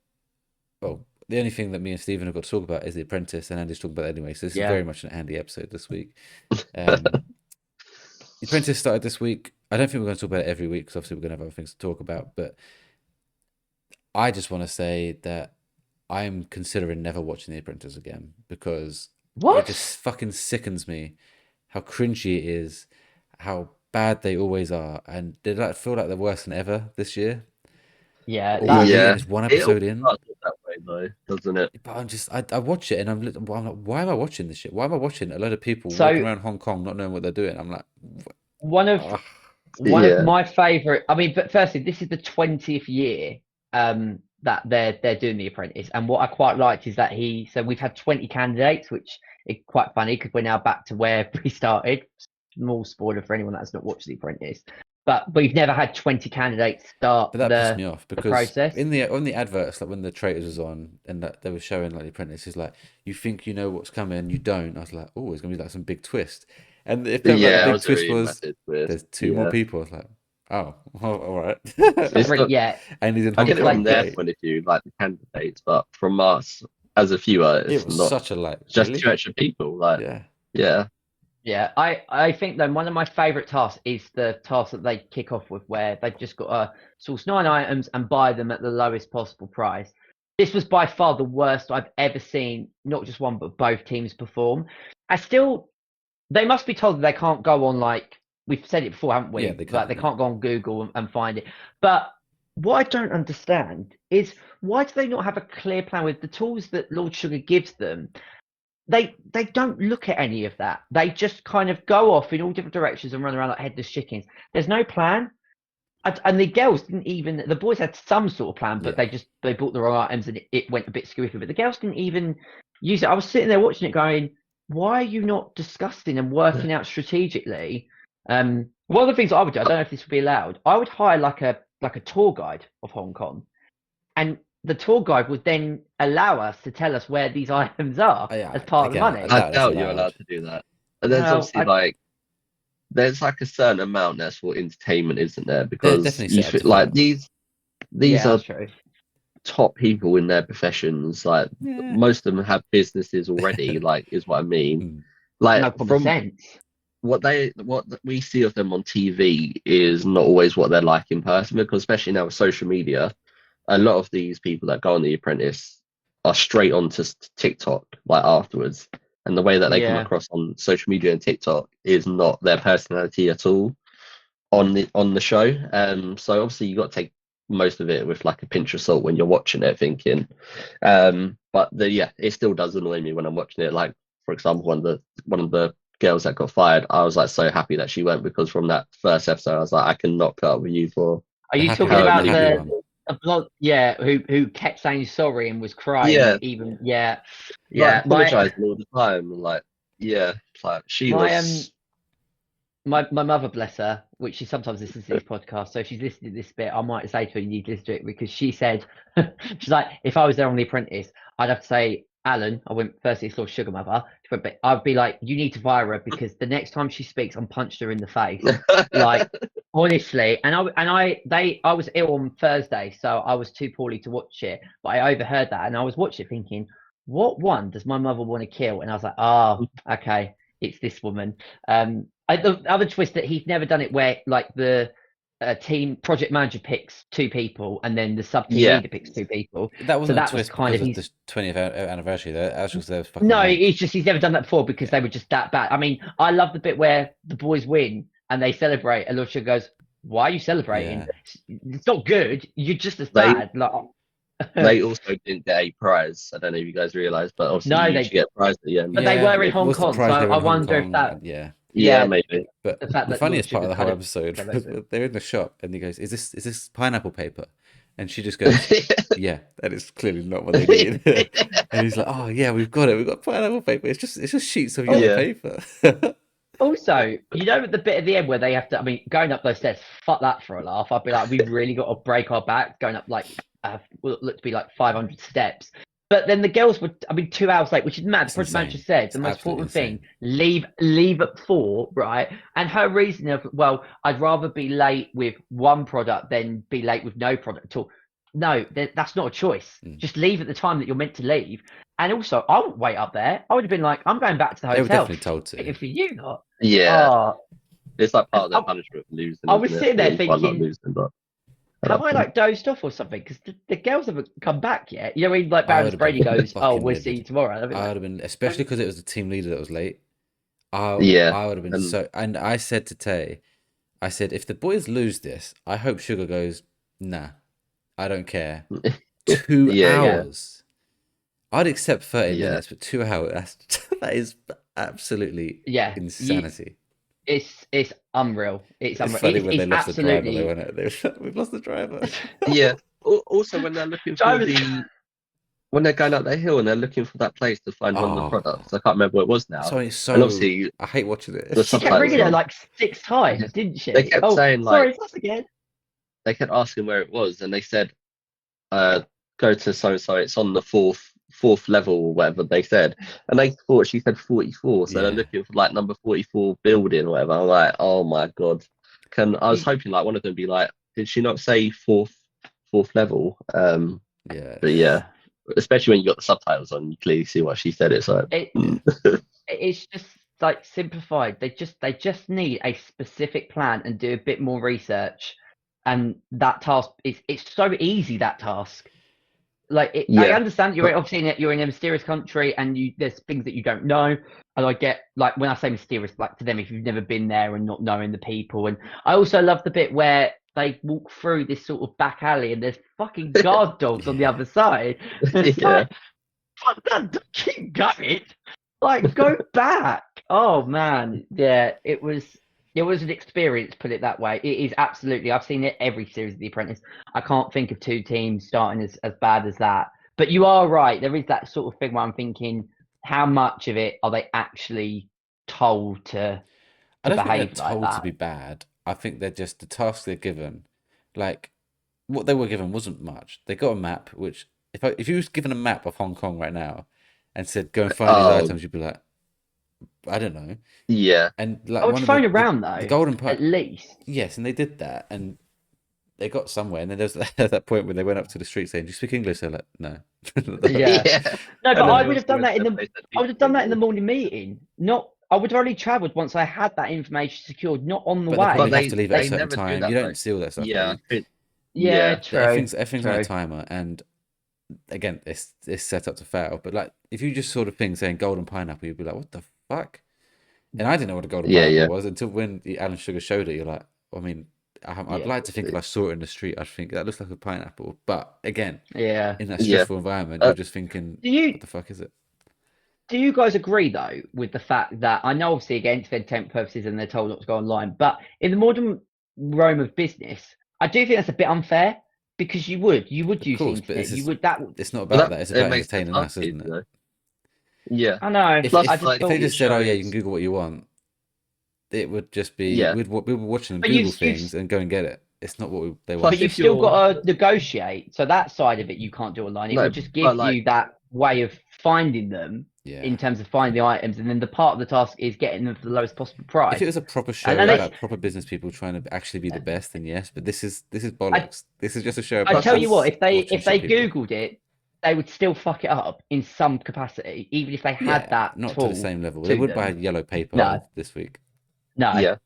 Well, the only thing that me and Stephen have got to talk about is The Apprentice, and Andy's talking about it anyway. So this is very much an Andy episode this week. The Apprentice started this week. I don't think we're going to talk about it every week because obviously we're going to have other things to talk about. But I just want to say that I'm considering never watching The Apprentice again because it just fucking sickens me how cringy it is, how bad they always are, and they feel like they're worse than ever this year. Yeah, and it's one episode in. That way though, doesn't it? But I watch it and I'm like, why am I watching this shit? Why am I watching a load of people walking around Hong Kong not knowing what they're doing? I'm like, one of my favorite. I mean, but firstly, this is the 20th year that they're doing The Apprentice, and what I quite liked is that so we've had 20 candidates, which is quite funny because we're now back to where we started. Small spoiler for anyone that's not watched The Apprentice. But we've never had 20 candidates start. But that pissed me off because process. on the adverts, like when the Traitors was on and that they were showing like The Apprentice, is like, you think you know what's coming, you don't. I was like, oh, it's gonna be like some big twist. And if the big twist was there's 2 more people, I was like, oh, well, all right. And he's in I get it Hong from Kong, their point of view, like the candidates, but from us as a viewer, it's it was not such a just really? 2 extra people. Like, yeah. Yeah, I think then one of my favourite tasks is the task that they kick off with where they've just got to source 9 items and buy them at the lowest possible price. This was by far the worst I've ever seen, not just one, but both teams perform. They must be told that they can't go on, like, we've said it before, haven't we? Yeah, they can't, they can't go on Google and find it. But what I don't understand is why do they not have a clear plan with the tools that Lord Sugar gives them? They don't look at any of that. They just kind of go off in all different directions and run around like headless chickens. There's no plan. And the girls didn't even. The boys had some sort of plan, but Yeah. they bought the wrong items and it went a bit skewy. But the girls didn't even use it. I was sitting there watching it, going, "Why are you not discussing and working out strategically?" One of the things I would do, I don't know if this would be allowed. I would hire like a tour guide of Hong Kong, and the tour guide would then allow us to tell us where these items are Yeah, as part of the again, money. I I doubt that's doubt you're allowed. allowed to do that. And there's Well, obviously like there's like a certain amount that's for entertainment, isn't there? They're Because definitely you set up to like film. these yeah, are that's true. top people in their professions. Like Yeah. most of them have businesses already. Like is what I mean. Mm. Like No common from sense. what we see of them on TV is not always what they're like in person. Because especially now with social media, a lot of these people that go on The Apprentice are straight onto TikTok like afterwards, and the way that they come Yeah. across on social media and TikTok is not their personality at all on the show. So obviously you got to take most of it with like a pinch of salt when you're watching it, thinking. But it still does annoy me when I'm watching it. Like for example, one of the girls that got fired, I was like so happy that she went, because from that first episode I was like, I cannot put up with you for Are you talking however about many happy years. one. a blonde? Yeah, who kept saying sorry and was crying. Yeah. Even yeah. Like apologizing all the time, and like like she My was. my mother, bless her, which she sometimes listens to these podcasts, so if she's listening to this bit, I might say to her, you need to listen to it, because she said, she's like, if I was there on The Apprentice, I'd have to say, Alan, I went firstly saw Sugar Mother, but I'd be like, you need to fire her, because the next time she speaks, I'm punched her in the face. Like, honestly, and I was ill on Thursday, so I was too poorly to watch it, but I overheard that, and I was watching it thinking, what one does my mother want to kill? And I was like, oh, okay, it's this woman. The other twist that he's never done it where like the team project manager picks two people and then the sub team Yeah. leader picks two people. That wasn't that a twist was kind because of of his. the 20th anniversary. That was just their fucking No, luck. it's just he's never done that before because they were just that bad. I mean, I love the bit where the boys win and they celebrate, and Lucia goes, "Why are you celebrating? It's not good. You're just as bad." Like, They also didn't get a prize. I don't know if you guys realised, but obviously no, you usually get a prize at the end. but they were in Hong was the Kong, prize so they were I in Hong wonder if Kong, that. Yeah, maybe. But The fact the that funniest part of the Lord whole Sugar episode, they're in the shop and he goes, "Is this pineapple paper?" And she just goes, "Yeah," and it's clearly not what they need. And he's like, "Oh yeah, we've got it. We've got pineapple paper. It's just sheets of yellow paper." Also, you know, at the bit at the end where they have to, I mean, going up those stairs, fuck that for a laugh. I'd be like, we've really got to break our back going up like, look to be like 500 steps. But then the girls were, I mean, 2 hours late, which is mad. The project manager said the most important thing, leave at 4, right? And her reason of, well, I'd rather be late with one product than be late with no product at all. No, that's not a choice. Just leave at the time that you're meant to leave. And also, I wouldn't wait up there. I would have been like, I'm going back to the hotel. They were definitely told to. If you not. Yeah. It's like part of their punishment for losing. I was sitting there thinking, not losing, but have I like dozed off or something? Because the girls haven't come back yet. You know, when like Baroness Brady goes, "Oh, we'll see you tomorrow." I would have been, especially because it was the team leader that was late. I would have been so. And I said to Tay, I said, if the boys lose this, I hope Sugar goes, "Nah, I don't care." 2 hours. I'd accept 30 minutes, but 2 hours. That is absolutely insanity. It's unreal. It's unreal. Funny when they lost absolutely... the driver. We've lost the driver. Yeah. Also, when they're looking for when they're going up that hill and they're looking for that place to find one of the products, I can't remember what it was now. Sorry, so and obviously, I hate watching it. She kept ringing her like 6 times, didn't she? They kept saying like, "Sorry, it's us again." They kept asking where it was, and they said, "Go to so and so. It's on the fourth level or whatever they said." And they thought she said 44, so they're looking for like number 44 building or whatever. I'm like, oh my god. I was hoping like one of them would be like, did she not say fourth level? But yeah, especially when you got the subtitles on, you clearly see what she said. It's like it's just like simplified. They just need a specific plan and do a bit more research, and that task it's so easy, that task. Like I understand you're obviously you're in a mysterious country and there's things that you don't know, and I get like when I say mysterious, like to them if you've never been there and not knowing the people. And I also love the bit where they walk through this sort of back alley and there's fucking guard dogs on the other side. It's like, fuck that, keep going, like go back. Oh man, yeah, it was It was an experience, put it that way. It is absolutely. I've seen it every series of The Apprentice. I can't think of two teams starting as bad as that. But you are right. There is that sort of thing where I'm thinking, how much of it are they actually told to I don't think they're behave like told to that? be bad. I think they're just the tasks they're given. Like what they were given wasn't much. They got a map, which if you was given a map of Hong Kong right now and said go and find these Oh, items, you'd be like, I don't know. yeah. And I like would one of phone around the though, golden part, at least. yes, and they did that, and they got somewhere. And then there's that point where they went up to the street saying, "Do you speak English?" They're like, "No." Yeah. Yeah. No, but And then I they would have also done went that to in the the. place that I would teaches have done that in the English. morning meeting. Not. I would have already travelled once I had that information secured, not on the But the way. problem, But you have to leave at a they certain never do time. You that though. don't see all that stuff, do Yeah, you? Yeah, yeah. true. Everything's on a timer, and again, it's set up to fail. But like, if you just saw the thing saying golden pineapple, you'd be like, "What the fuck?" And I didn't know what a golden Yeah, pineapple yeah. was until when Alan Sugar showed it. You're like, I mean, I'd Yeah. like to think if I saw it in the street, I'd think that looks like a pineapple. But again, Yeah. in that Yeah. stressful environment, Uh, you're just thinking, Do you what the fuck is it? do you guys agree though with the fact that I know obviously against for intent purposes and they're told not to go online, but in the modern realm of business, I do think that's a bit unfair because you would Of use the course, but internet, this you is would that. it's not but about that. It's it about makes sense entertaining for us, kids, isn't you it? know. Yeah. I know. If I if Plus, just like if they thought, it just said, "Oh yeah, you can shows. Google what you want," it would just be Yeah. we were watching them but Google you've things and go and get it. It's not what they but Plus, want. you've if still you're got to negotiate. So that side of it you can't do online. It no, would just but give like you that way of finding them Yeah. in terms of finding the items, and then the part of the task is getting them for the lowest possible If price. it was a proper And, show and that's they, about proper business people trying to actually be the best, then yes. But this is I, bollocks. This is just a show I about plus tell you what, it's us if they watching if they shit people. Googled it, they would still fuck it up in some capacity, even if they had Yeah, that not to the tool same level. They to would buy them. yellow paper No, this week. no. yeah.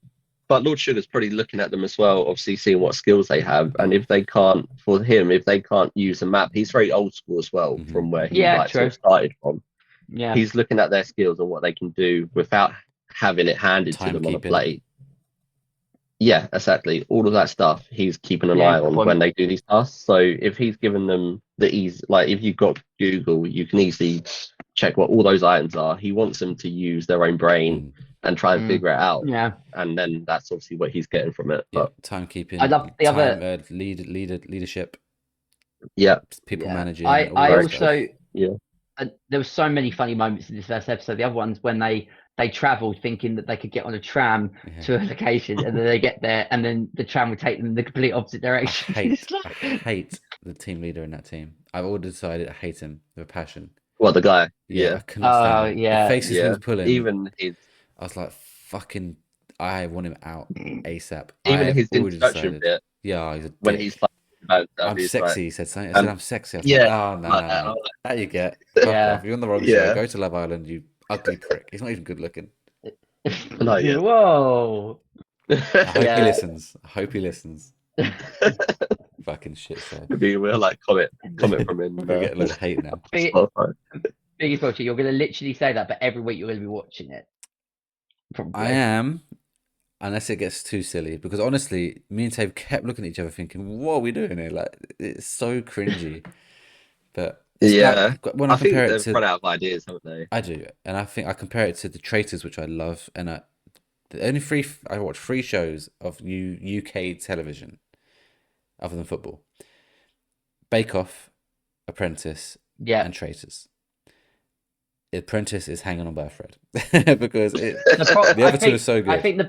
But Lord Sugar's probably looking at them as well, obviously seeing what skills they have, and Yeah. if they can't, for him, if they can't use a map, he's very old school as well, hmm from where he Yeah, like sort true. of started from. Yeah, He's looking at their skills and what they can do without having it handed to them on a Timekeeping. plate. Yeah, exactly. All of that stuff he's keeping an yeah, eye good on point. when they do these tasks. So if he's given them the ease, like if you've got Google, you can easily check what all those items are. He wants them to use their own brain Mm. and try and figure it out. Yeah, And then that's obviously what he's getting from it. Yeah, But I timekeeping, love the other. leadership, yeah, people Yeah, managing, all I that very stuff. also yeah. there were so many funny moments in this first episode. The other ones when they travelled thinking that they could get on a tram Yeah. to a location, and then they get there, and then the tram would take them in the complete opposite direction. I hate the team leader in that team. I've already decided I hate him with a passion. Well, the guy, Yeah, I yeah, cannot stand Oh him. The yeah, faces he yeah. was pulling, Even his I was like, fucking, I want him out ASAP. I even have his already introduction decided. bit Yeah, he's a when dick. he's like about stuff, I'm he's like, sexy, he said something. I said, I'm sexy. I was yeah, like, oh, no, like no, that. no. I'm like, That you get. Fuck yeah. off. You're on the wrong show. Yeah. Go to Love Island, you ugly prick. He's not even good looking. No, yeah. Whoa. I hope he Yeah. listens. I hope he listens. Fucking shit, so. We'll like comment from him. We're going to get a load of hate now. Spotify. Biggest watcher, you're going to literally say that, but every week you're going to be watching it. Probably. I am, unless it gets too silly. Because honestly, me and Tave kept looking at each other thinking, what are we doing here? Like, it's so cringy. But it's Yeah, like, when I I think compare it they've to... run out of ideas, haven't they? I do. And I think I compare it to The Traitors, which I love. And the only I watch 3 shows of UK television other than football. Bake Off, Apprentice, Yeah. and Traitors. Apprentice is hanging on by a thread because the other two are so good. I think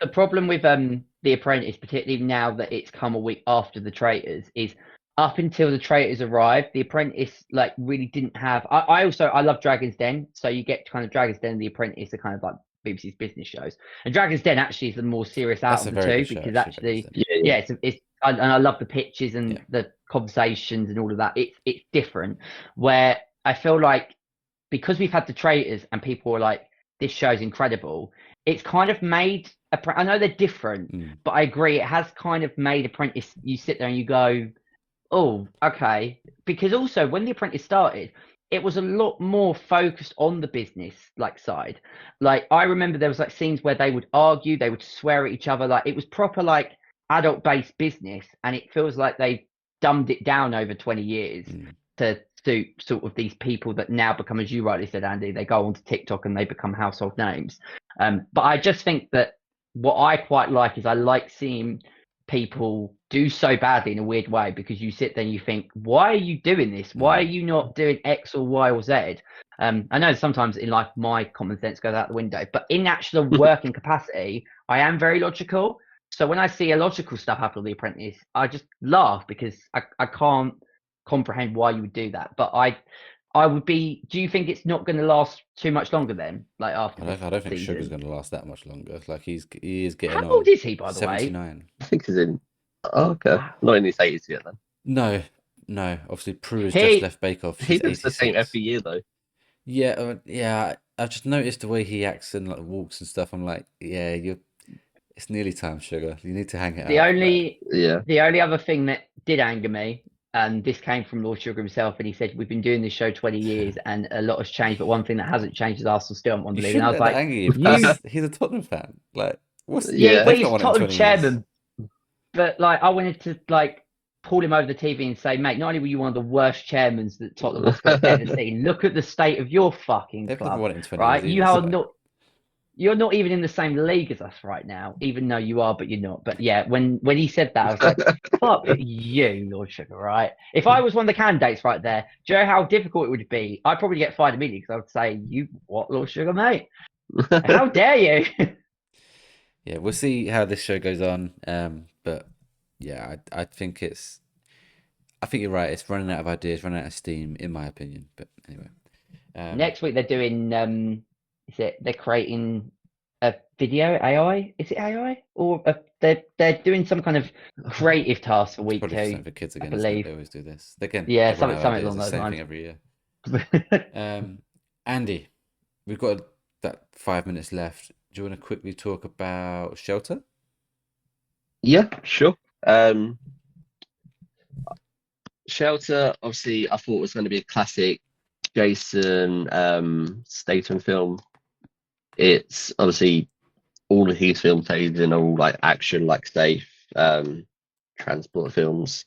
the problem with The Apprentice, particularly now that it's come a week after The Traitors, is up until The Traitors arrived, The Apprentice like really didn't have. I love Dragon's Den, so you get kind of Dragon's Den and The Apprentice are kind of like BBC's business shows, and Dragon's Den actually is the more serious out That's of a the very two good show, because actually, actually, Yeah. it's and I love the pitches and Yeah. the conversations and all of that. It's different. Where I feel like because we've had The Traitors and people were like, this show's incredible, it's kind of made I know they're different, but I agree it has kind of made Apprentice, you sit there and you go, oh, okay. Because also when The Apprentice started, it was a lot more focused on the business like side. Like I remember there was like scenes where they would argue, they would swear at each other, like it was proper like adult based business, and it feels like they dumbed it down over 20 years to suit sort of these people that now become, as you rightly said, Andy, they go onto TikTok and they become household names. But I just think that what I quite like is I like seeing people do so badly in a weird way, because you sit there and you think, why are you doing this? Why are you not doing X or Y or Z? I know sometimes in life my common sense goes out the window, but in actual working capacity, I am very logical. So when I see illogical stuff happen on The Apprentice, I just laugh because I can't comprehend why you would do that. But I would be. Do you think it's not going to last too much longer then? Like after this I don't think season? Sugar's going to last that much longer. Like he is getting How on. old is he, by the way? 79. I think he's in. Oh, okay, Wow. not in his 80s yet then. No. Obviously, Prue has just left Bake Off. He She's looks the same 86. every year though. Yeah, yeah. I've just noticed the way he acts and like walks and stuff. I'm like, yeah, it's nearly time, Sugar. You need to hang it The up. only Yeah. the only other thing that did anger me, and this came from Lord Sugar himself, and he said, "We've been doing this show 20 years, and a lot has changed, but one thing that hasn't changed is Arsenal still haven't won the You league." And I shouldn't was let that like, anger you "You, because he's a Tottenham fan. Like, what's yeah, Yeah. well, they've he's not won it in Tottenham 20 years. chairman, but like, I wanted to like pull him over the TV and say, mate, not only were you one of the worst chairmans that Tottenham Hotspur have ever seen, look at the state of your fucking They've never club, won it in 20 right? years You either. are not." You're not even in the same league as us right now, even though you are, but you're not. But yeah, when he said that, I was like, fuck you, Lord Sugar, right? If I was one of the candidates right there, do you know how difficult it would be? I'd probably get fired immediately because I would say, you what, Lord Sugar, mate? How dare you? Yeah, we'll see how this show goes on. But yeah, I think I think you're right. It's running out of ideas, running out of steam, in my opinion. But anyway, Next week they're doing, they're creating a video AI? Is it AI? Or they're doing some kind of creative task for it's week probably for 2, something for kids I again, isn't it? believe. They always do this. Again, Yeah, they run something out of ideas. along The those same lines. thing every year. Andy, we've got that 5 minutes left. Do you want to quickly talk about Shelter? Yeah, sure. Shelter, obviously, I thought was going to be a classic Jason Statham film. It's obviously all of his film takes in are all like action, like safe transport films.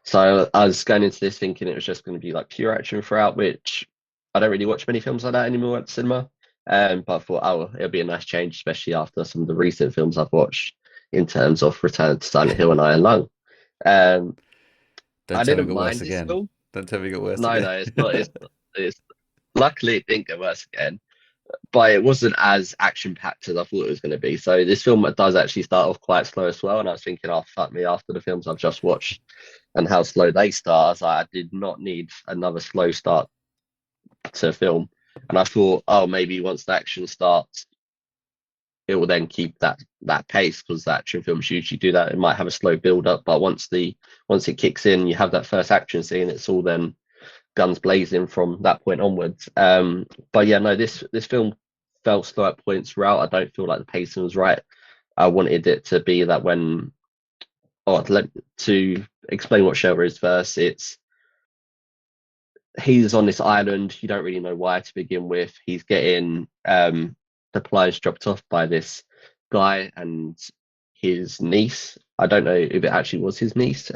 So I was going into this thinking it was just going to be like pure action throughout, which I don't really watch many films like that anymore at the cinema. But I thought, oh, it'll be a nice change, especially after some of the recent films I've watched in terms of Return to Silent Hill and Iron Lung. Um, Don't I tell me it didn't got worse mind this again. film. Don't tell me it got worse No, again. no, it's not. It's luckily it didn't get worse again, but it wasn't as action packed as I thought it was going to be. So this film does actually start off quite slow as well, and I was thinking, oh fuck me, after the films I've just watched and how slow they start, I was like, I did not need another slow start to film. And I thought, oh, maybe once the action starts, it will then keep that pace, because the action films usually do that. It might have a slow build up, but once it kicks in, you have that first action scene. It's all then guns blazing from that point onwards. But yeah, no, this film felt slow at points throughout. I don't feel like the pacing was right. I wanted it to be that when, to explain what Shelter is first, he's on this island. You don't really know why to begin with. He's getting supplies dropped off by this guy and his niece. I don't know if it actually was his niece.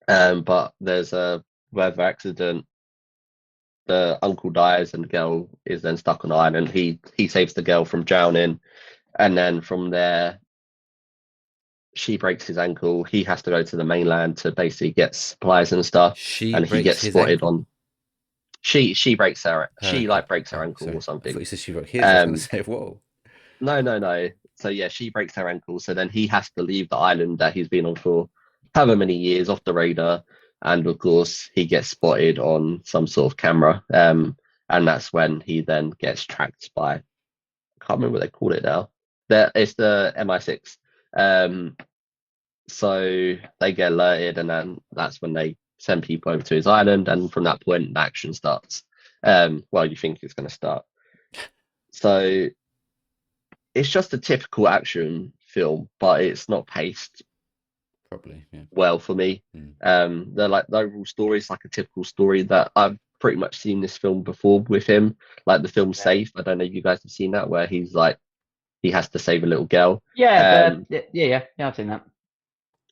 But there's a weather accident. The uncle dies and the girl is then stuck on the island. He saves the girl from drowning, and then from there she breaks his ankle. He has to go to the mainland to basically get supplies and stuff. She And he breaks gets his spotted ankle? on. She breaks her. She ankle. like breaks her Oh, ankle sorry. or I something. thought you said she broke his. I was going to Um, say, whoa. no. So yeah, she breaks her ankle. So then he has to leave the island that he's been on for however many years off the radar. And of course, he gets spotted on some sort of camera. And that's when he then gets tracked by, I can't remember what they call it now. It's the MI6. So they get alerted, and then that's when they send people over to his island. And from that point, the action starts. Well, you think it's going to start. So it's just a typical action film, but it's not paced Probably, yeah. well for me. They're like the overall story is like a typical story that I've pretty much seen this film before with him, like the film Safe. I don't know if you guys have seen that, where he's like he has to save a little girl. Yeah, yeah, I've seen that.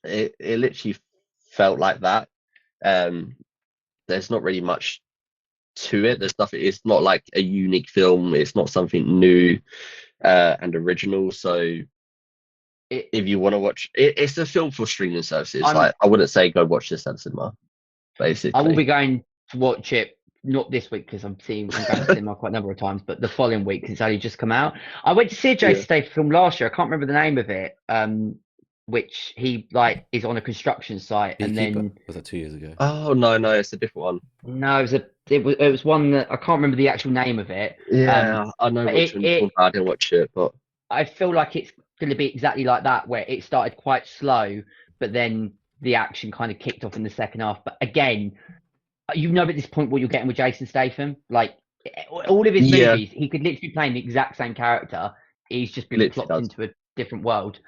It literally felt like that. There's not really much to it. There's nothing. It's not like a unique film. It's not something new. and original. So if you want to watch it, it's a film for streaming services. I'm- I wouldn't say go watch this at the cinema, I will basically. be going to watch it, not this week because I'm going to cinema quite a number of times, but the following week because it's only just come out. I went to see a Jason Statham film last year. I can't remember the name of it. Which he like is on a construction site, and then was that 2 years ago? Oh no, it's a different one. no, it was one that I can't remember the actual name of it. Yeah, I know which one you're talking about. I didn't watch it, but I feel like it's going to be exactly like that, where it started quite slow, but then the action kind of kicked off in the second half. But again, you know at this point what you're getting with Jason Statham. Like all of his movies, he could literally play the exact same character. He's just been plopped into a different world.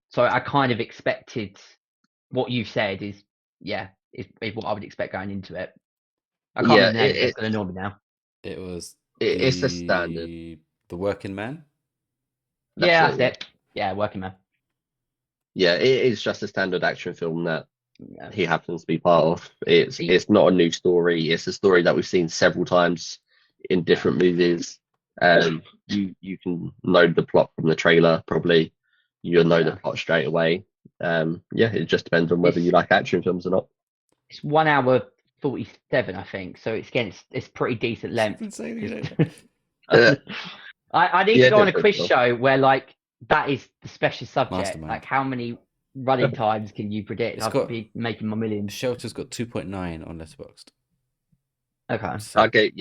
So I kind of expected what you said is what I would expect going into it. I can't remember the name. It's going to annoy me now. It was. It's a standard. The Working Man. That's it. Yeah, Working Man. Yeah, it is just a standard action film that he happens to be part of. It's not a new story. It's a story that we've seen several times in different movies. You can know the plot from the trailer probably. You'll know the plot straight away. It just depends on whether you like action films or not. It's 1 hour 47, I think. So it's pretty decent length. I need to go on a quiz show where like that is the special subject. Mastermind. Like how many running times can you predict? I'll be making my millions. Shelter's got 2.9 on Letterboxd. Okay. So I gave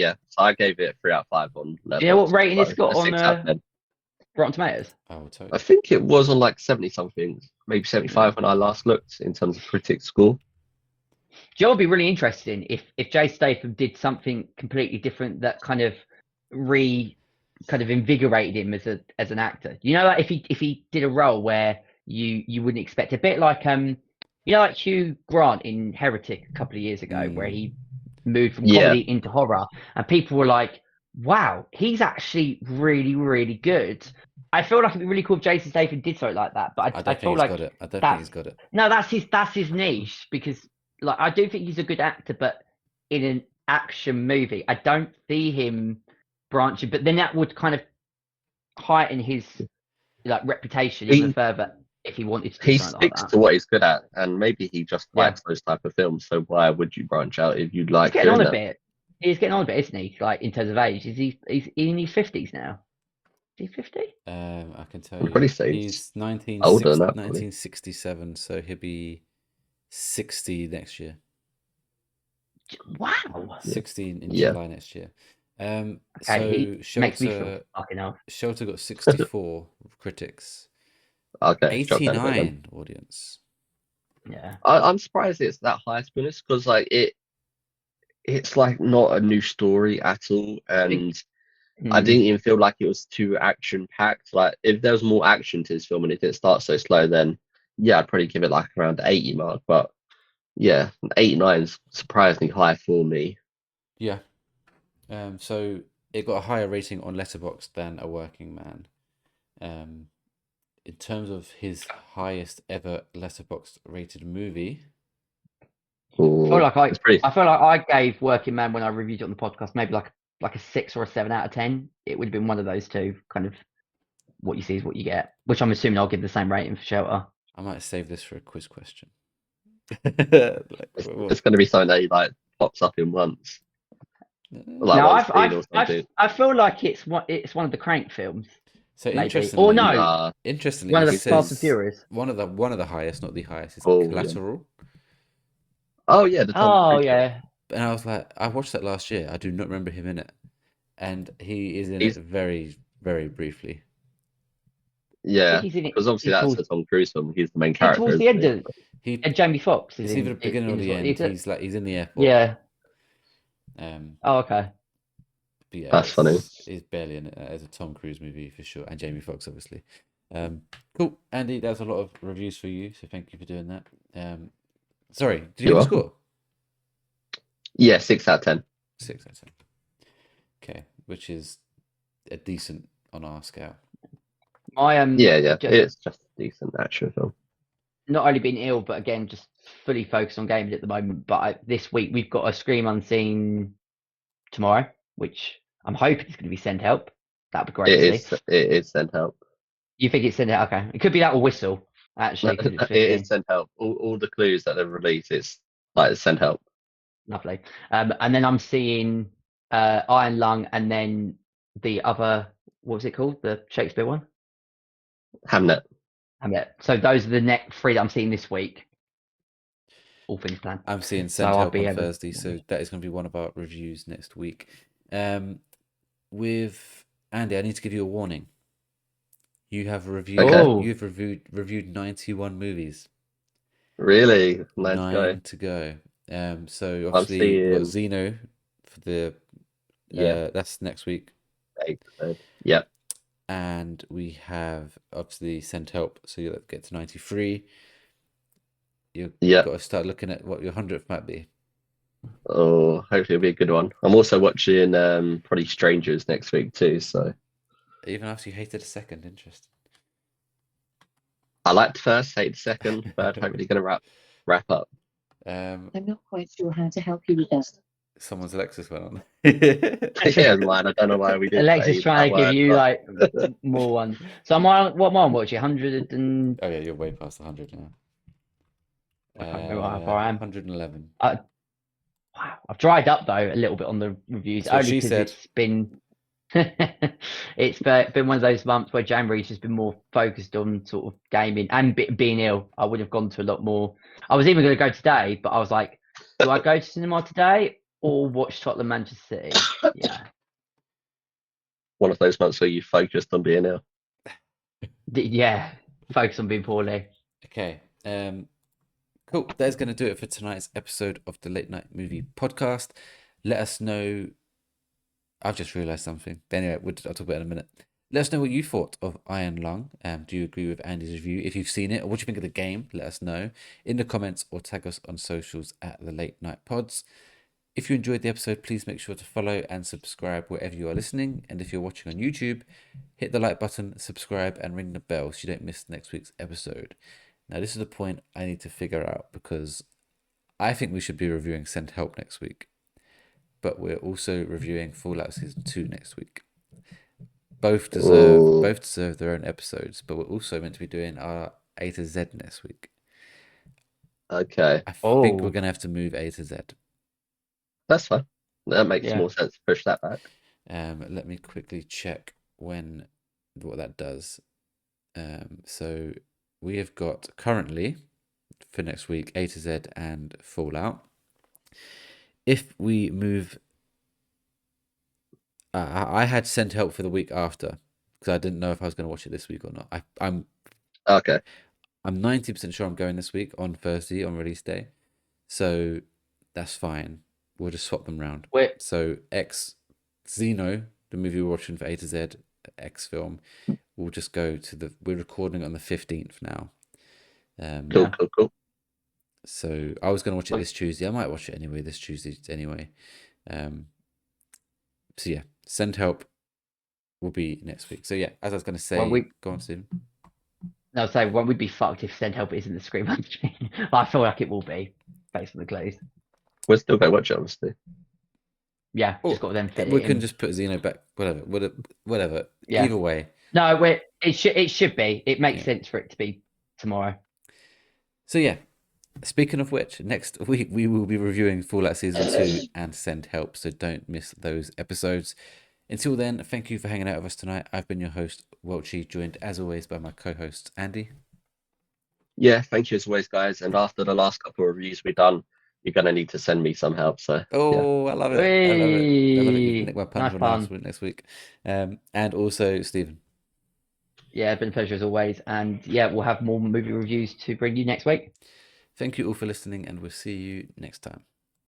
it 3 out of 5 on Letterboxd. Do you know what rating it's got on Rotten Tomatoes? Oh, totally. I think it was on like 70 something, maybe 75 when I last looked in terms of critics score. Do you know what would be really interesting if Jay Statham did something completely different that kind of invigorated him as an actor? You know, like if he did a role where you wouldn't expect, a bit like like Hugh Grant in Heretic a couple of years ago, where he moved from comedy into horror, and people were like, "Wow, he's actually really, really good." I feel like it'd be really cool if Jason Statham did something like that, but I feel like I don't think he's got it. No, that's his niche, because like I do think he's a good actor, but in an action movie, I don't see him branching. But then that would kind of heighten his like reputation even further if he wanted to. He sticks to what he's good at, and maybe he just likes those type of films. So why would you branch out if you'd like? He's getting on a bit. He's getting on a bit, isn't he? Like in terms of age, he's in his 50s now. Is he 50? I can tell you. He's 1967, so he'll be 60 next year. Wow. 60 in July next year. So Shelter got 64 critics. Okay. 89 audience. Yeah. I'm surprised it's that high, to be honest, because like it's like not a new story at all, and I didn't even feel like it was too action packed. Like if there was more action to this film and it didn't start so slow, then I'd probably give it like around the 80 mark. But 89 is surprisingly high for me. Yeah. So it got a higher rating on Letterboxd than A Working Man. In terms of his highest ever Letterboxd rated movie. Ooh, I feel like I gave Working Man, when I reviewed it on the podcast, maybe like a 6 or a 7 out of 10. It would have been one of those two. Kind of what you see is what you get, which I'm assuming I'll give the same rating for Shelter. I might save this for a quiz question. It's going to be something that he like pops up in once. Like no, I feel like it's one of the Crank films. So interestingly, interestingly, one of the Fast and Furious. One of the highest, not the highest, is Collateral. Oh yeah, And I was like, I watched that last year. I do not remember him in it, and he is in it very, very briefly. Yeah, because obviously that's a Tom Cruise film. He's the main character. Towards the end, and Jamie Foxx. It's either the beginning or the end. He's in the airport. Yeah. Okay. But yeah, that's funny. He's barely in it as a Tom Cruise movie for sure, and Jamie Foxx obviously. Cool, Andy. That was a lot of reviews for you, so thank you for doing that. Sorry, did you have a score? Yeah, 6 out of 10. 6 out of 10. Okay, which is a decent on our scale. It's just a decent action film. Not only being ill, but again, just fully focused on gaming at the moment. But this week we've got a Scream Unseen tomorrow, which I'm hoping is going to be Send Help. That'd be great to see. It is Send Help. You think it's Send Help? Okay, it could be that or Whistle actually, because it's It 15. is Send Help. All the clues that they've released, it's like Send Help. Lovely. And then I'm seeing Iron Lung, and then the other, what was it called? The Shakespeare one? Hamnet. Hamlet. So those are the next 3 that I'm seeing this week. All things planned. I'm seeing So Send I'll Help be on able. Thursday, so that is going to be one of our reviews next week. With Andy, I need to give you a warning. You have reviewed. Okay. Oh, You've reviewed 91 movies. Really? Nice 9 go. to go. So I'm obviously we've got seeing Xeno for the yeah, that's next week, 8. Yeah. and we have obviously Send Help. So you'll get to 93. You've Yeah. got to start looking at what your 100th might be. Oh, hopefully it'll be a good one. I'm also watching probably Strangers next week too, so Even after you hated a second, interesting. I liked first, hate second, but hopefully gonna wrap up. Um, I'm not quite sure how to help you with that. Someone's Alexis went on. Yeah, mine. I don't know why we did Alexis say trying that to give word, you but like more ones. So what am I watching? 100 and Oh yeah, you're way past 100 now. I can't remember how far I am. 111. Wow, I've dried up though a little bit on the reviews, That's what only she because said. it's been it's been one of those months where January's just been more focused on sort of gaming and being ill. I would have gone to a lot more. I was even going to go today, but I was like, do I go to cinema today or watch Tottenham Manchester City? Yeah, one of those months where you focused on being ill. yeah, focus on being poorly. Okay. Cool. That's going to do it for tonight's episode of the Late Night Movie Podcast. Let us know. I've just realised something. Anyway, I'll talk about it in a minute. Let us know what you thought of Iron Lung. Do you agree with Andy's review? If you've seen it, or what do you think of the game, let us know in the comments or tag us on socials at the Late Night Pods. If you enjoyed the episode, please make sure to follow and subscribe wherever you are listening. And if you're watching on YouTube, hit the like button, subscribe, and ring the bell so you don't miss next week's episode. Now, this is the point I need to figure out because I think we should be reviewing Send Help next week. But we're also reviewing Fallout Season 2 next week. Both deserve their own episodes, but we're also meant to be doing our A to Z next week. Okay, I think we're going to have to move A to Z. that's fine. That makes Yeah. more sense to push that back. Let me quickly check what that does. So we have got currently for next week A to Z and Fallout. If we move, I had Send Help for the week after because I didn't know if I was going to watch it this week or not. I'm Okay. 90% sure I'm going this week on Thursday on release day, so that's fine. We'll just swap them round. Wait, So Xeno, the movie we're watching for A to Z, X film, we'll just go to we're recording on the 15th now. Cool. So I was going to watch it this Tuesday. I might watch it anyway this Tuesday anyway. So yeah, Send Help will be next week. So yeah, as I was going to say, go on, Stephen. No, so one would be fucked if Send Help isn't the Scream Country. I feel like it will be based on the clues. We'll still go watch it, honestly. Yeah, just got them fit. We can just put Xeno back. Whatever. Yeah. Either way. No, it should be. It makes sense for it to be tomorrow. So yeah, speaking of which, next week we will be reviewing Fallout Season 2 and Send Help, so don't miss those episodes. Until then, thank you for hanging out with us tonight. I've been your host, Welchy, joined as always by my co-host, Andy. Yeah, thank you as always, guys. And after the last couple of reviews we've done, you're going to need to send me some help. So, I love it. I love it. You can nick my pun for next week. And also, Stephen. Yeah, it's been a pleasure as always. And yeah, we'll have more movie reviews to bring you next week. Thank you all for listening, and we'll see you next time.